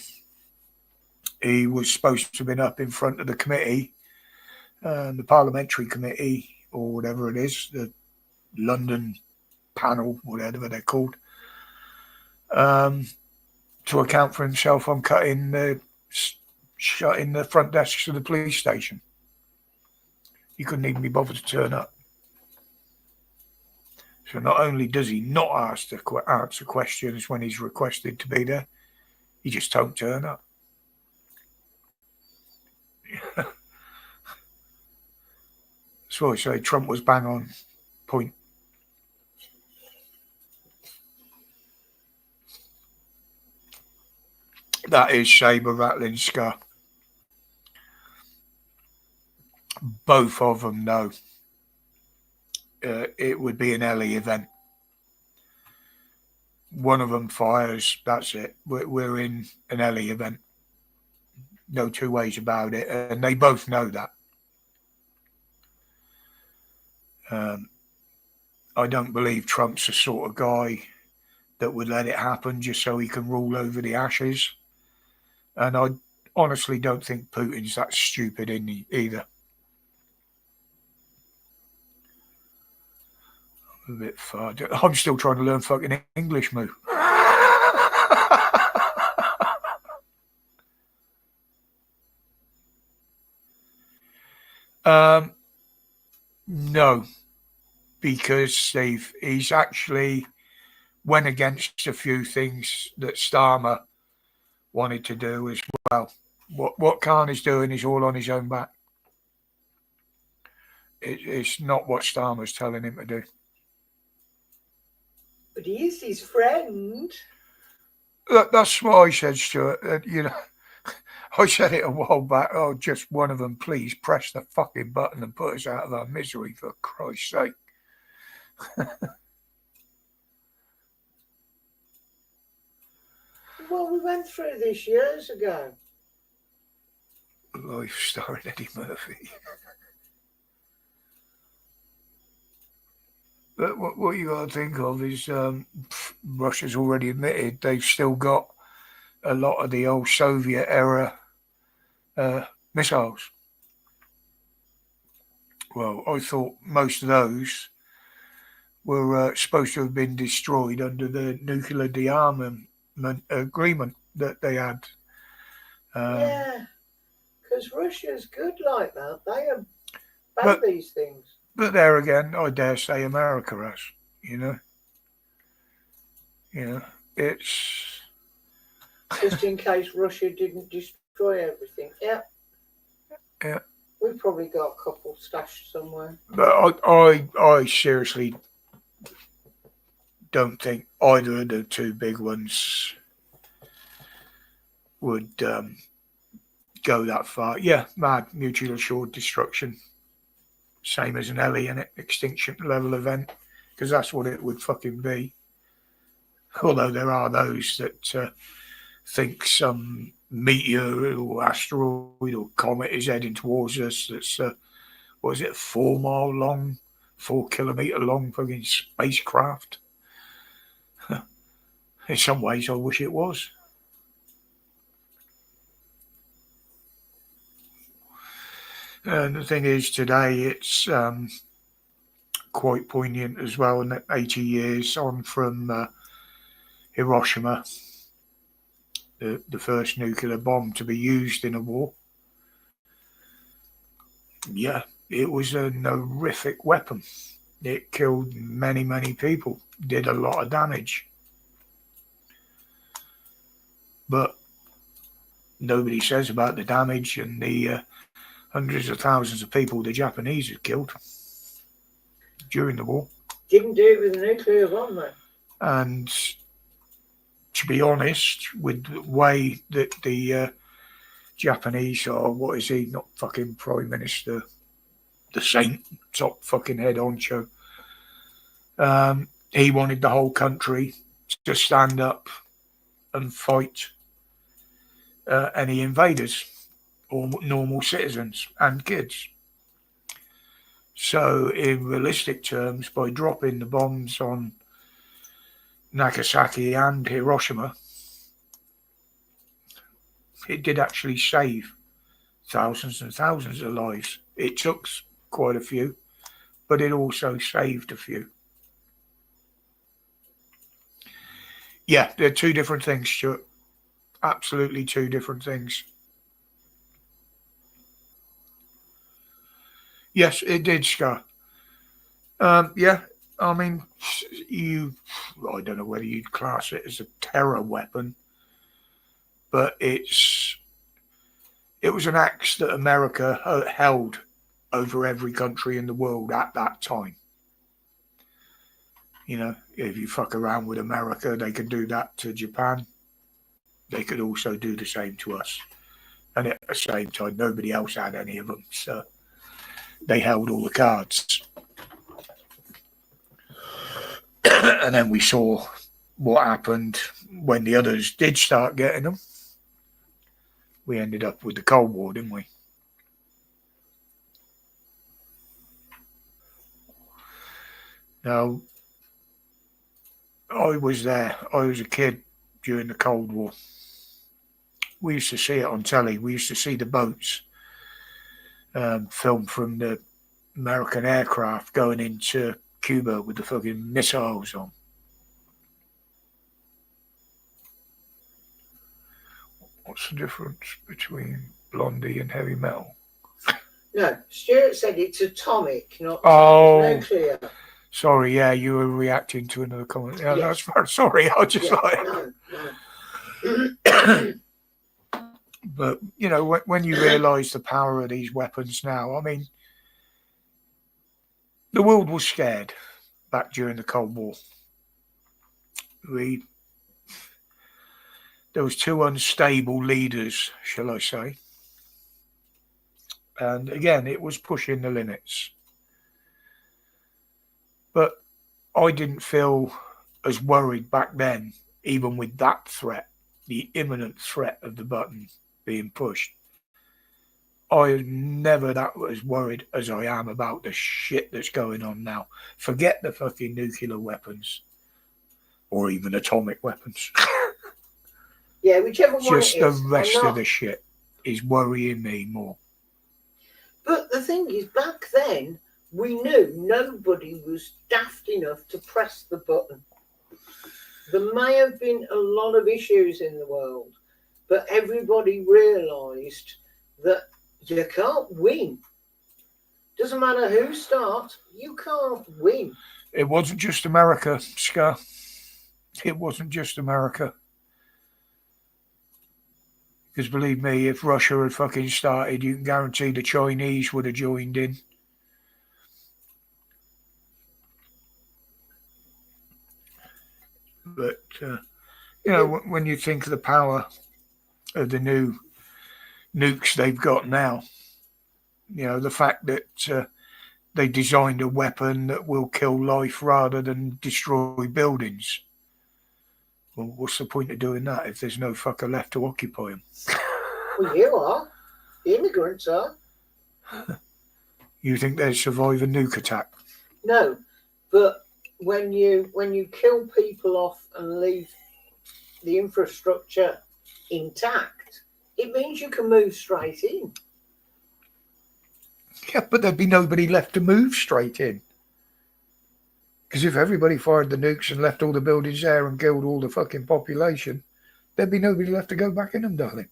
he was supposed to have been up in front of the committee, the parliamentary committee, or whatever it is, the London panel, whatever they're called, to account for himself on shutting the front desks of the police station. He couldn't even be bothered to turn up. So not only does he not answer questions when he's requested to be there, he just don't turn up. That's why I say Trump was bang on point. That is saber rattling scar. Both of them know it would be an Ellie event. One of them fires, that's it. We're in an Ellie event. No two ways about it. And they both know that. I don't believe Trump's the sort of guy that would let it happen just so he can rule over the ashes. And I honestly don't think Putin's that stupid either. A bit far. I'm still trying to learn fucking English, Moo. No, because he's actually went against a few things that Starmer wanted to do as well. What Khan is doing is all on his own back. It's not what Starmer's telling him to do. But he is his friend. That's what I said, Stuart. You know, I said it a while back. Oh, just one of them, please press the fucking button and put us out of our misery, for Christ's sake. Well, we went through this years ago. Life starring Eddie Murphy. But what you got to think of is Russia's already admitted they've still got a lot of the old Soviet era missiles. Well, I thought most of those were supposed to have been destroyed under the nuclear disarmament agreement that they had. Yeah, because Russia's good like that. They have banned these things. But there again, I dare say America has, you know. It's just in case Russia didn't destroy everything. Yeah. We've probably got a couple stashed somewhere. But I seriously don't think either of the two big ones would go that far. Yeah, mad mutual assured destruction. Same as an Ellie in it, extinction level event, because that's what it would fucking be. Although there are those that think some meteor or asteroid or comet is heading towards us that's, 4 mile long, 4-kilometre long fucking spacecraft. In some ways, I wish it was. And the thing is, today it's quite poignant as well. And 80 years on from Hiroshima, the first nuclear bomb to be used in a war. Yeah, it was an horrific weapon. It killed many, many people, did a lot of damage. But nobody says about the damage and the hundreds of thousands of people the Japanese had killed during the war. Didn't do it with a nuclear bomb, though. And to be honest, with the way that the Japanese are, what is he, not fucking Prime Minister, the Saint, top fucking head honcho, he wanted the whole country to stand up and fight any invaders or normal citizens and kids. So in realistic terms, by dropping the bombs on Nagasaki and Hiroshima, it did actually save thousands and thousands of lives. It took quite a few, but it also saved a few. Yeah, they're two different things, Stuart. Absolutely two different things. Yes, it did, Scar. Yeah, I mean, I don't know whether you'd class it as a terror weapon, but it was an axe that America held over every country in the world at that time. You know, if you fuck around with America, they can do that to Japan. They could also do the same to us. And at the same time, nobody else had any of them. So they held all the cards. And then we saw what happened when the others did start getting them. We ended up with the Cold War, didn't we? Now, I was there. I was a kid during the Cold War. We used to see it on telly. We used to see the boats filmed from the American aircraft going into Cuba with the fucking missiles on. What's the difference between Blondie and heavy metal? No, Stuart said it's atomic, not nuclear. Sorry, yeah, you were reacting to another comment. Yeah, yes. That's fine. Sorry, I just No. But, you know, when you realise the power of these weapons now, I mean, the world was scared back during the Cold War. There was two unstable leaders, shall I say. And again, it was pushing the limits. But I didn't feel as worried back then, even with that threat, the imminent threat of the button being pushed. I was never that as worried as I am about the shit that's going on now. Forget the fucking nuclear weapons or even atomic weapons. Yeah, whichever one Just it is. the rest of the shit is worrying me more. But the thing is, back then, we knew nobody was daft enough to press the button. There may have been a lot of issues in the world, but everybody realised that you can't win. Doesn't matter who starts, you can't win. It wasn't just America, Scar. It wasn't just America. Because believe me, if Russia had fucking started, you can guarantee the Chinese would have joined in. But, you know, when you think of the power of the new nukes they've got now, you know, the fact that they designed a weapon that will kill life rather than destroy buildings. Well, what's the point of doing that if there's no fucker left to occupy them? Well, you are. The immigrants are. You think they'd survive a nuke attack? No, but when you kill people off and leave the infrastructure intact, it means you can move straight in. Yeah, but there'd be nobody left to move straight in. Because if everybody fired the nukes and left all the buildings there and killed all the fucking population, there'd be nobody left to go back in them, darling.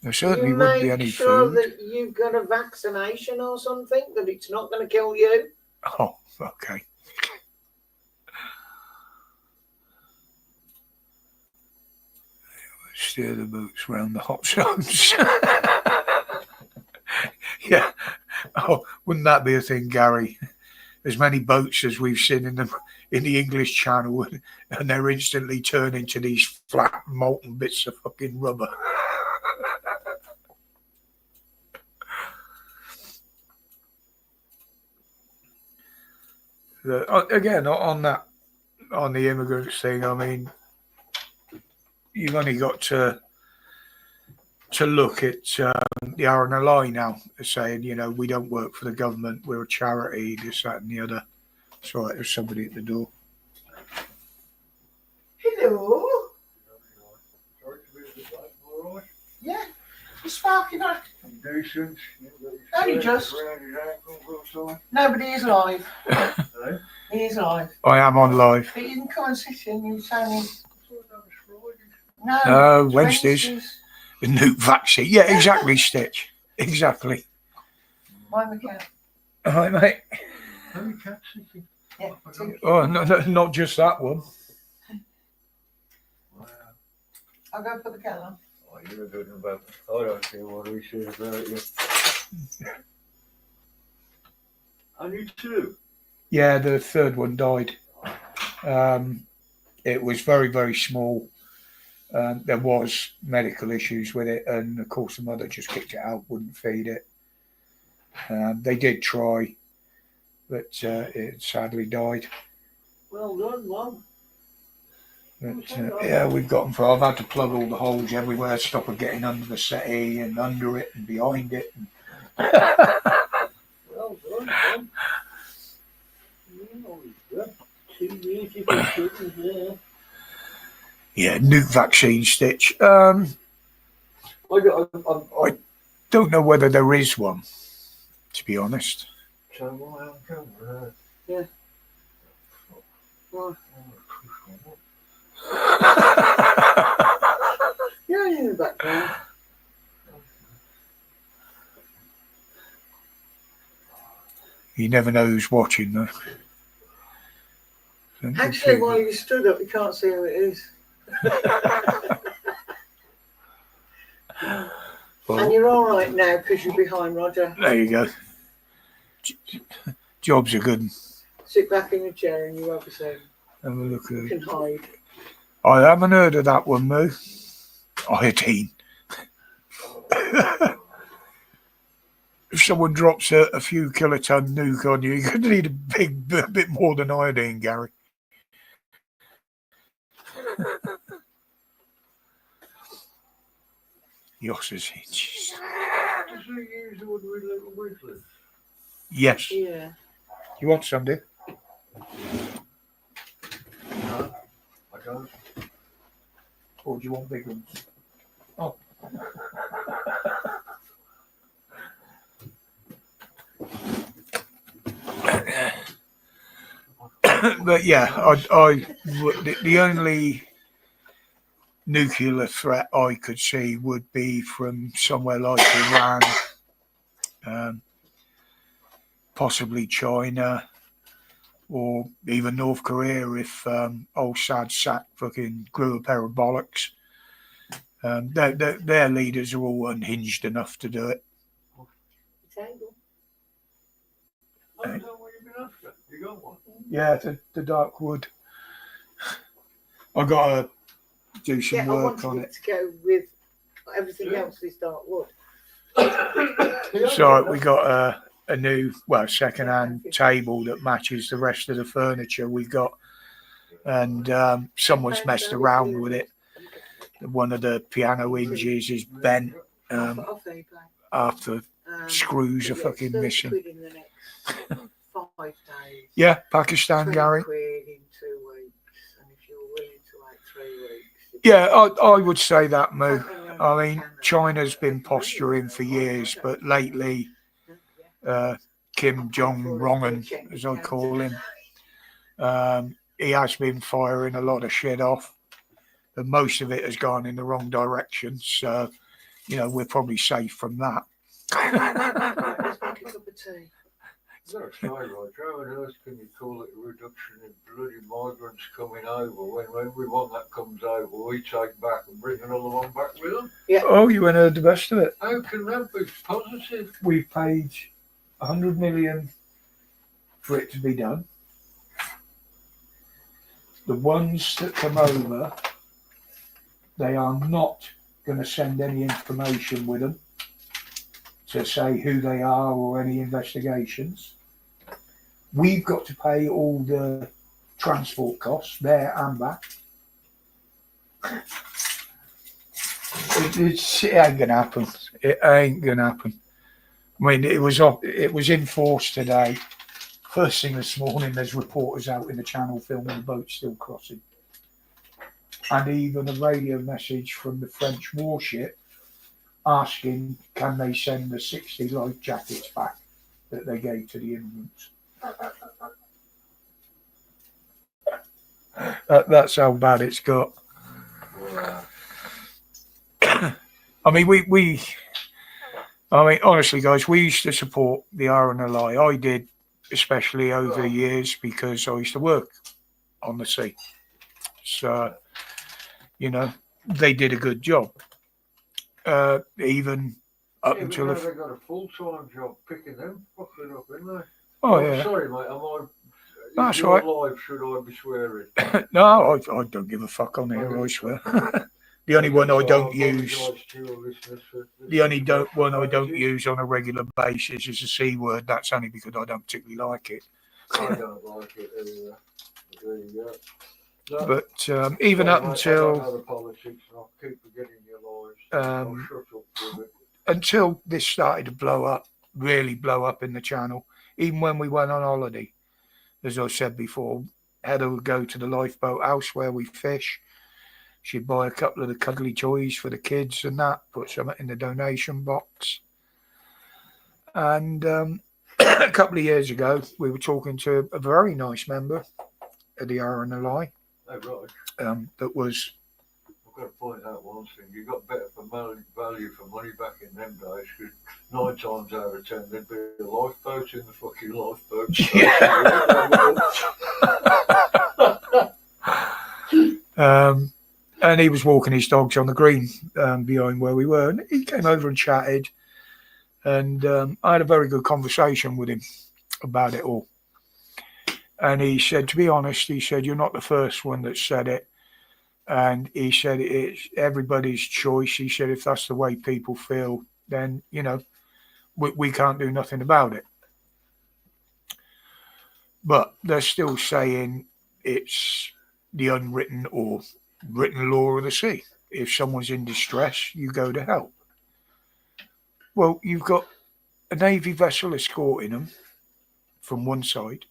There certainly you wouldn't be make any sure food. that you've got a vaccination or something, that it's not going to kill you. Oh, okay. Steer the boats round the hot zones. Yeah. Oh, wouldn't that be a thing, Gary? As many boats as we've seen in the English Channel, and they're instantly turned into these flat molten bits of fucking rubber. Again, on the immigrants thing, I mean, you've only got to look at the RNLI now, saying, you know, we don't work for the government, we're a charity, this, that, and the other. It's all right, there's somebody at the door. Hello. Yeah, he's sparking up. Decent. Only just. Nobody is live. He is live. I am on live. But you can come and sit in. You saying no. Wednesdays. The nuke vaccine. Yeah, exactly, Stitch. Exactly. Mind the cat. Hi, mate. Only cat sitting. Yeah. Oh, no, not just that one. Wow. I'll go put the cat on. Oh, you're good about it. I don't care what he says about you. Only two. Yeah, the third one died. It was very, very small. There was medical issues with it, and of course the mother just kicked it out, wouldn't feed it. They did try, but it sadly died. Well done, Mum. But yeah, we've got them for. I've had to plug all the holes everywhere, stop her getting under the settee and under it and behind it. Well done, Mum. Oh, you've got 2 years if you shouldn't there. Yeah, nuke vaccine, Stitch. I Don't know whether there is one, to be honest. Yeah. Right. You're in the background. You never know who's watching, though. Actually, while you stood up, you can't see who it is. Well, And you're all right now because you're behind Roger. there you go. Jobs are good. Sit back in your chair and you won't be seen. Have a look at You it. can hide. I haven't heard of that one, Moo. Iodine. If someone drops a few kiloton nuke on you, you're going to need a bit more than iodine, Gary. Yoss's hinges. Does he use the one with little wigglers? Yes. Yeah. You want some, dear? No, I don't. Or do you want big ones? Oh. But yeah, the only nuclear threat I could see would be from somewhere like Iran, possibly China, or even North Korea if old Sad Sack fucking grew a pair of bollocks. Their leaders are all unhinged enough to do it. Tangle. I don't know what you've been after. You got one? Yeah, the dark wood. I got to do some Yeah, I work on wanted it. it to go with everything else is dark wood. So we got a new, well, second-hand table that matches the rest of the furniture we got, and someone's messed around with it. One of the piano hinges is bent. Off eBay. Half the screws are Yeah, fucking 30 missing. quid in the next 5 days. Yeah, Pakistan, 20 Gary. quid in 2 weeks, and if you're willing to wait 3 weeks. Yeah, I would say that, Moo. Canada, I mean, Canada. China's been posturing for years, but lately, Kim Jong-un, as I call him, he has been firing a lot of shit off, and most of it has gone in the wrong direction. So, you know, we're probably safe from that. Right, let's make a cup of tea. That's right, Roger. How on earth can you call it a reduction in bloody migrants coming over when everyone that comes over we take back and bring another one back with them? Oh, you ain't heard the best of it. How can that be positive? We've paid 100 million for it to be done. The ones that come over, they are not going to send any information with them to say who they are or any investigations. We've got to pay all the transport costs there and back. It ain't gonna happen. It ain't gonna happen. I mean, it was in force today. First thing this morning, there's reporters out in the channel filming the boat still crossing, and even a radio message from the French warship asking, can they send the 60 life jackets back that they gave to the immigrants? That's how bad it's got. I mean, honestly, guys, we used to support the RNLI. I did, especially over the years, because I used to work on the sea. So, you know, they did a good job. Even up until now they got a full-time job picking them fucking up, isn't they? Oh yeah. Sorry, mate. That's your right. life, should I be swearing? No, I don't give a fuck on here. I swear. The only one I don't use. The only one I don't use on a regular basis is a C word. That's only because I don't particularly like it. I don't like it either. There you go. No, But even up until politics, I'll keep forgetting your lives. I'll shut up with it. Until this started to blow up, really blow up in the channel, even when we went on holiday, as I said before, Heather would go to the lifeboat house where we fish. She'd buy a couple of the cuddly toys for the kids and that, put some in the donation box. And a couple of years ago, we were talking to a very nice member of the RNLI. Oh, right. That was... I've got to point out one thing. You got better for value for money back in them days, because 9 times out of 10 there'd be a lifeboat in the fucking lifeboat. And he was walking his dogs on the green behind where we were, and he came over and chatted, and I had a very good conversation with him about it all. And he said, to be honest, he said, you're not the first one that said it. And he said, it's everybody's choice. He said, if that's the way people feel, then, you know, we can't do nothing about it. But they're still saying it's the unwritten or written law of the sea. If someone's in distress, you go to help. Well, you've got a Navy vessel escorting them from one side.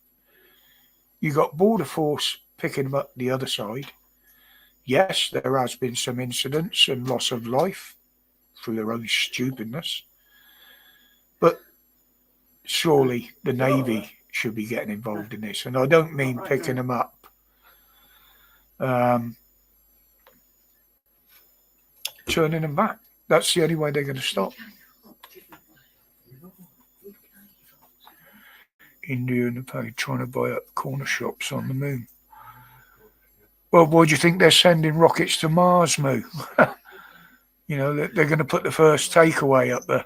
You've got Border Force picking them up the other side. Yes, there has been some incidents and loss of life through their own stupidness. But surely the Navy should be getting involved in this. And I don't mean picking them up. Turning them back. That's the only way they're going to stop. India and Nepal trying to buy up corner shops on the moon. Well, why do you think they're sending rockets to Mars, Moo? You know, they're going to put the first takeaway up there.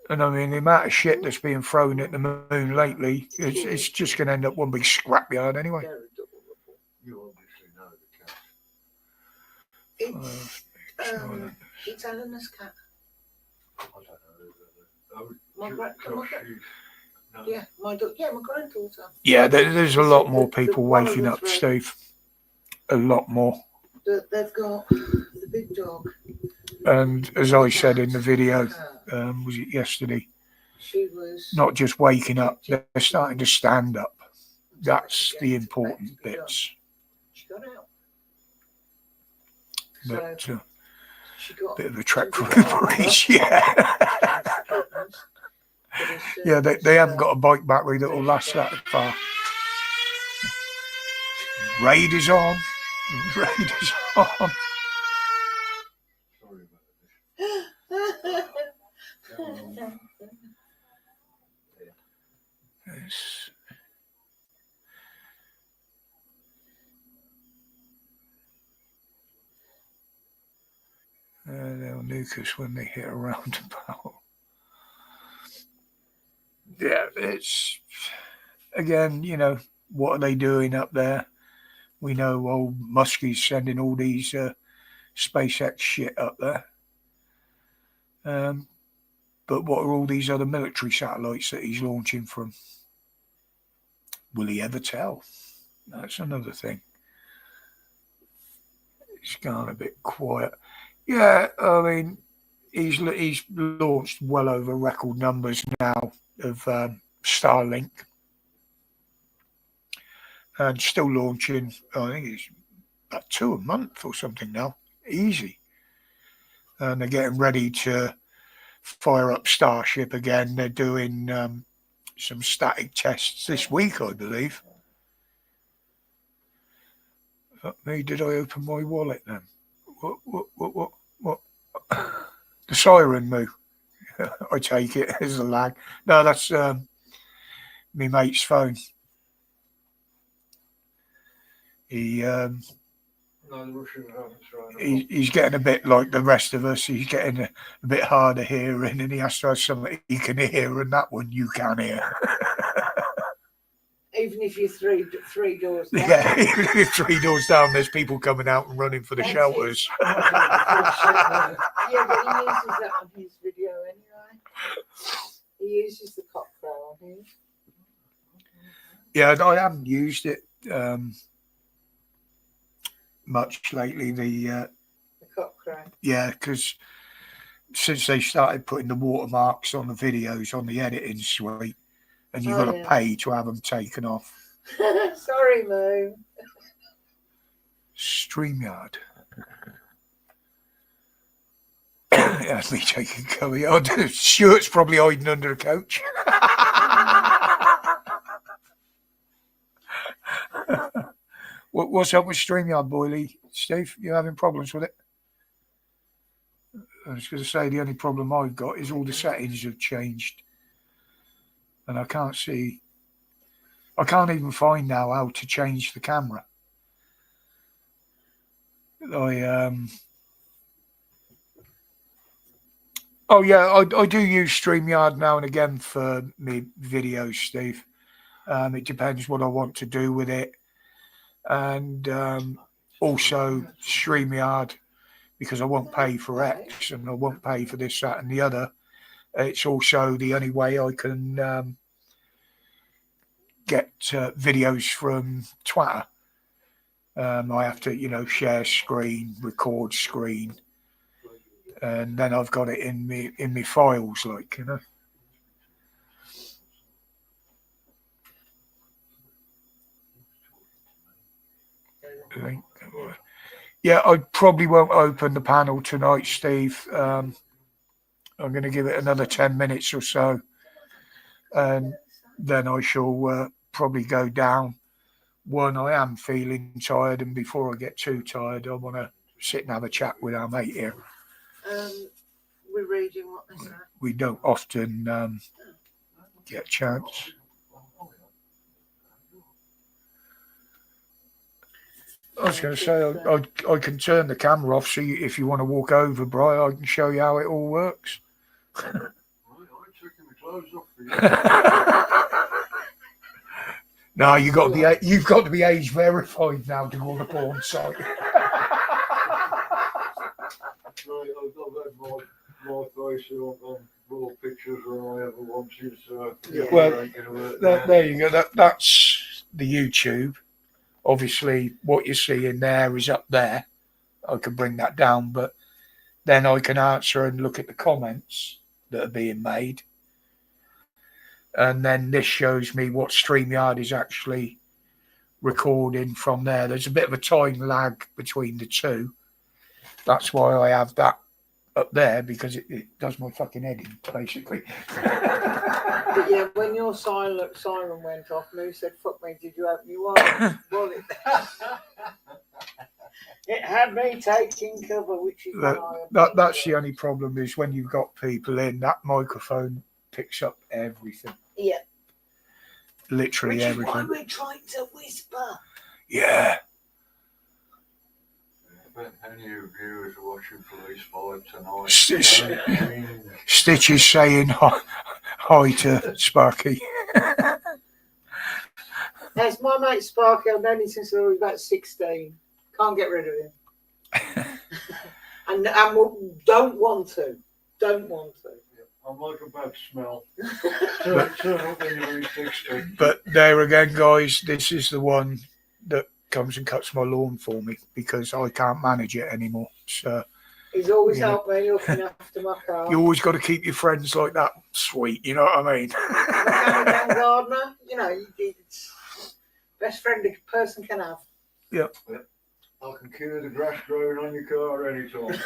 And I mean, the amount of shit that's being thrown at the moon lately, it's just going to end up one big scrapyard anyway. You obviously know the cat. It's Eleanor's cat. I don't know. Yeah, my granddaughter. Yeah, there's a lot more people waking up, Steve. A lot more. They've got the big dog. And as I said in the video, was it yesterday? She was not just waking up, they're starting to stand up. That's the important bits. She got out. But So she got bit of a trek she for got the out. bridge, yeah. Yeah, they haven't got a bike battery that will last that far. Raiders on. Raiders on. Sorry about this. Yes. They'll nuke us when they hit a roundabout. Yeah, it's again, what are they doing up there? We know old Muskie's sending all these SpaceX shit up there. But what are all these other military satellites that he's launching from? Will he ever tell? That's another thing. It's gone a bit quiet. Yeah, I mean, he's launched well over record numbers now of Starlink. And still launching, I think it's about 2 a month or something now. Easy. And they're getting ready to fire up Starship again. They're doing some static tests this week, I believe. Fuck me, did I open my wallet then? What? The siren moo. I take it as a lag. No, that's my mate's phone. He No, the Russians haven't tried. he's getting a bit like the rest of us. He's getting a bit harder hearing, and he has to have something he can hear, and that one you can hear. Even if you're three doors down. Yeah, even if you're 3 doors down, there's people coming out and running for the That's shelters. Yeah, but he uses that on his video anyway. He uses the cock crow on his. Yeah, I haven't used it much lately. The cock crow. Yeah, because since they started putting the watermarks on the videos on the editing suite, and you've got to pay to have them taken off. Sorry, Moo. StreamYard. That's me taking Chloe on. Stuart's probably hiding under a couch. What's up with StreamYard, Boyley? Steve, you having problems with it? I was going to say the only problem I've got is all the settings have changed. And I can't even find now how to change the camera. I do use StreamYard now and again for me videos, Steve. It depends what I want to do with it. And also StreamYard, because I won't pay for X and I won't pay for this, that and the other. It's also the only way I can get videos from Twitter. I have to, share screen, record screen, and then I've got it in me files, Yeah, I probably won't open the panel tonight, Steve. I'm going to give it another 10 minutes or so, and then I shall probably go down. One, I am feeling tired, and before I get too tired, I want to sit and have a chat with our mate here. We're reading what they say. We don't often get a chance. I was going to say, I can turn the camera off, so if you want to walk over, Brian, I can show you how it all works. I'm taking the clothes off for you. No, you've got to be age verified now to go on the porn site. Right, I've had my face on raw pictures when I ever wanted. So Well, there you go. That's the YouTube. Obviously, what you see in there is up there. I can bring that down, but then I can answer and look at the comments that are being made. and then this shows me what StreamYard is actually recording from there. There's a bit of a time lag between the two. That's why I have that up there, because it does my fucking head in, basically. But yeah, when your siren went off, Moo said, "Fuck me, did you open your wallet?" It had me taking cover, which is That's the only problem, is when you've got people in, that microphone picks up everything. Yeah. Literally Which is everything. why we're trying to whisper. Yeah. If any of you is watching Police Fight tonight, Stitch is saying hi to Sparky. That's my mate Sparky. I've known him since I was about 16. Can't get rid of him. and don't want to. Don't want to. I'm like a bad smell. Turn up when you're 60. But there again, guys, this is the one that comes and cuts my lawn for me, because I can't manage it anymore. So he's always helped me looking after my car. you always got to keep your friends like that sweet, you know what I mean? Mechanic and gardener, you know, it's best friend a person can have. Yep. I can cure the grass growing on your car anytime.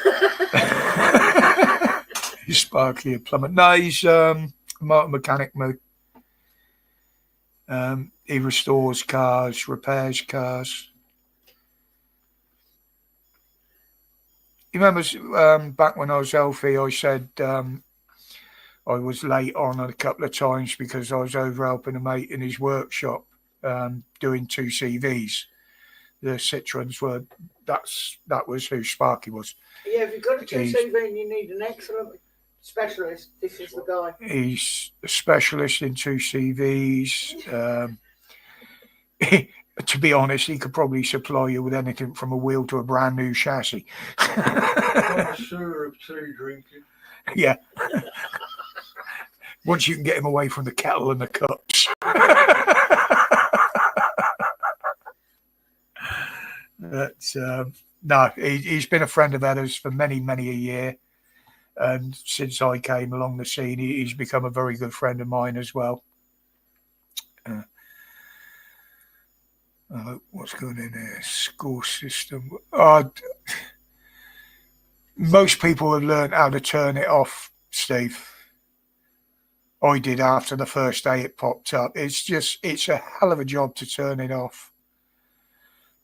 He's Sparky a plumber. No, he's a motor mechanic mode. He restores cars, repairs cars. You remember back when I was healthy, I said I was late on a couple of times because I was over helping a mate in his workshop doing 2 CVs. The Citroens were, that was who Sparky was. Yeah, if you've got a 2 CV and you need an excellent specialist, this is the guy. He's a specialist in 2 CVs. To be honest, he could probably supply you with anything from a wheel to a brand new chassis. Connoisseur of tea drinking. Yeah. Once you can get him away from the kettle and the cups. But no, he's been a friend of ours for many, many a year. And since I came along the scene, he's become a very good friend of mine as well. What's going in here? School system. Most people have learned how to turn it off, Steve. I did after the first day it popped up. It's a hell of a job to turn it off.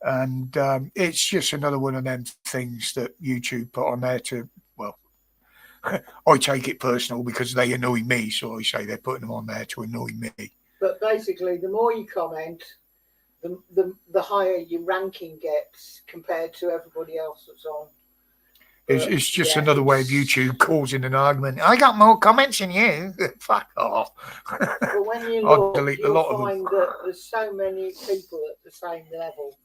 And it's just another one of them things that YouTube put on there to, well, I take it personal because they annoy me. So I say they're putting them on there to annoy me. But basically, the more you comment, the higher your ranking gets compared to everybody else that's on. It's just another way of YouTube causing an argument. I got more comments than you. Fuck off. But when you I'll look, delete a you'll lot of them. find that there's so many people at the same level.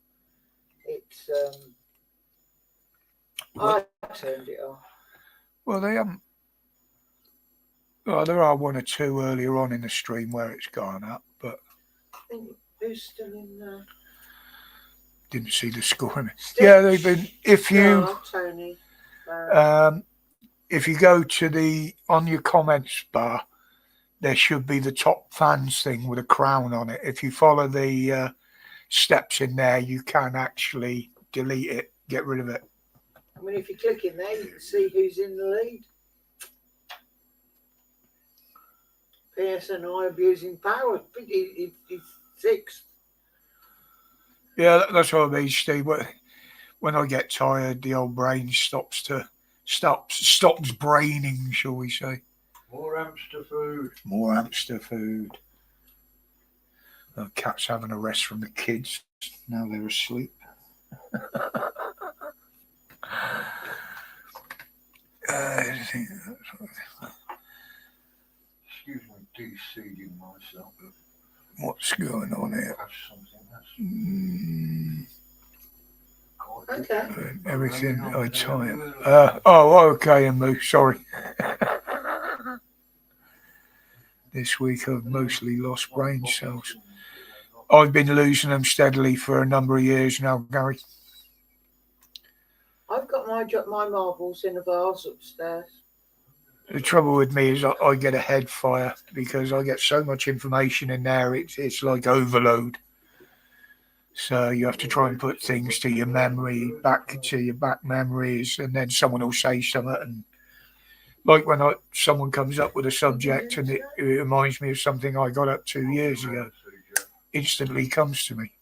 It's I turned it off. Well, they haven't. Well, there are 1 or 2 earlier on in the stream where it's gone up, but I think who's still in there? Didn't see the score. Yeah, they've been. If you Tony. if you go to on your comments bar, there should be the top fans thing with a crown on it. If you follow the steps in there, you can actually delete it, get rid of it. I mean, if you click in there, you can see who's in the lead. PSNI abusing power. It's 6th. Yeah, that's what I mean, Steve. When I get tired, the old brain stops braining, shall we say? More hamster food. More hamster food. The cat's having a rest from the kids. Now they're asleep. Excuse me, de-seeding myself. What's going on here? Okay. Everything I time. Okay, Moo. Sorry. This week I've mostly lost brain cells. I've been losing them steadily for a number of years now, Gary. I've got my marbles in a vase upstairs. The trouble with me is I get a head fire because I get so much information in there. It's like overload. So you have to try and put things to your memory, back to your back memories, and then someone will say something. And like when someone comes up with a subject and it reminds me of something I got up 2 years ago, instantly comes to me.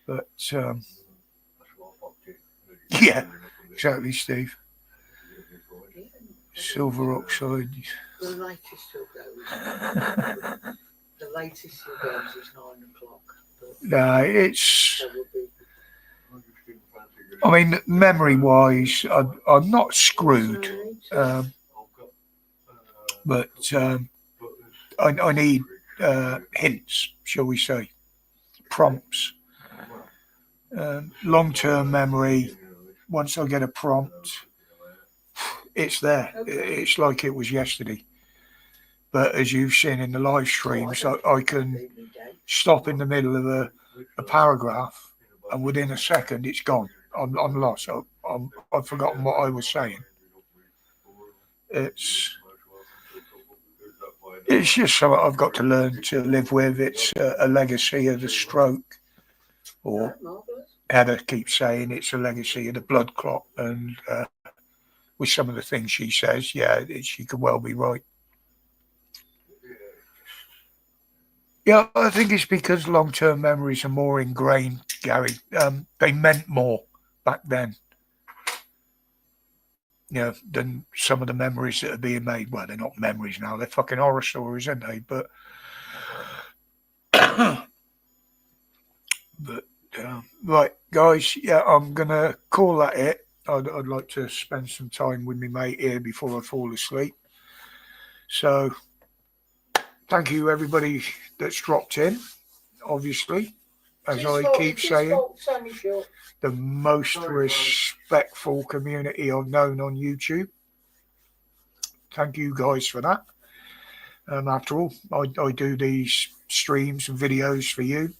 But yeah, exactly, Steve. Silver oxide. The latest still goes. The latest still goes is 9 o'clock. No, it's. That would be. I mean, memory-wise, I'm not screwed, but I need hints, shall we say, prompts. Long-term memory. Once I get a prompt, it's there. It's like it was yesterday. But as you've seen in the live streams, I can stop in the middle of a paragraph, and within a second, it's gone. I'm lost. I've forgotten what I was saying. It's just something I've got to learn to live with. It's a legacy of the stroke, or Heather keeps saying it's a legacy of the blood clot. And with some of the things she says, yeah, she could well be right. Yeah, I think it's because long-term memories are more ingrained, Gary. They meant more back then, than some of the memories that are being made. Well, they're not memories now; they're fucking horror stories, aren't they? But, right, guys. Yeah, I'm gonna call that it. I'd like to spend some time with my mate here before I fall asleep. So, thank you, everybody that's dropped in. Obviously, as I keep saying, the most respectful community I've known on YouTube. Thank you guys for that. After all, I do these streams and videos for you,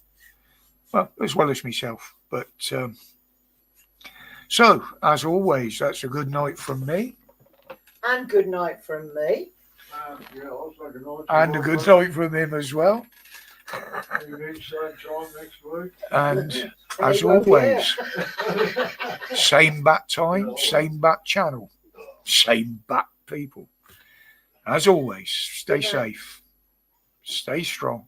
well, as well as myself. But so, as always, that's a good night from me. And good night from me. And a good night from him as well. And as always, same bat time, same bat channel, same bat people. As always, stay safe, stay strong,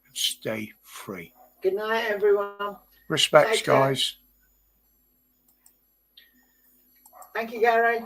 and stay free. Good night, everyone. Respects, guys. Thank you, Gary.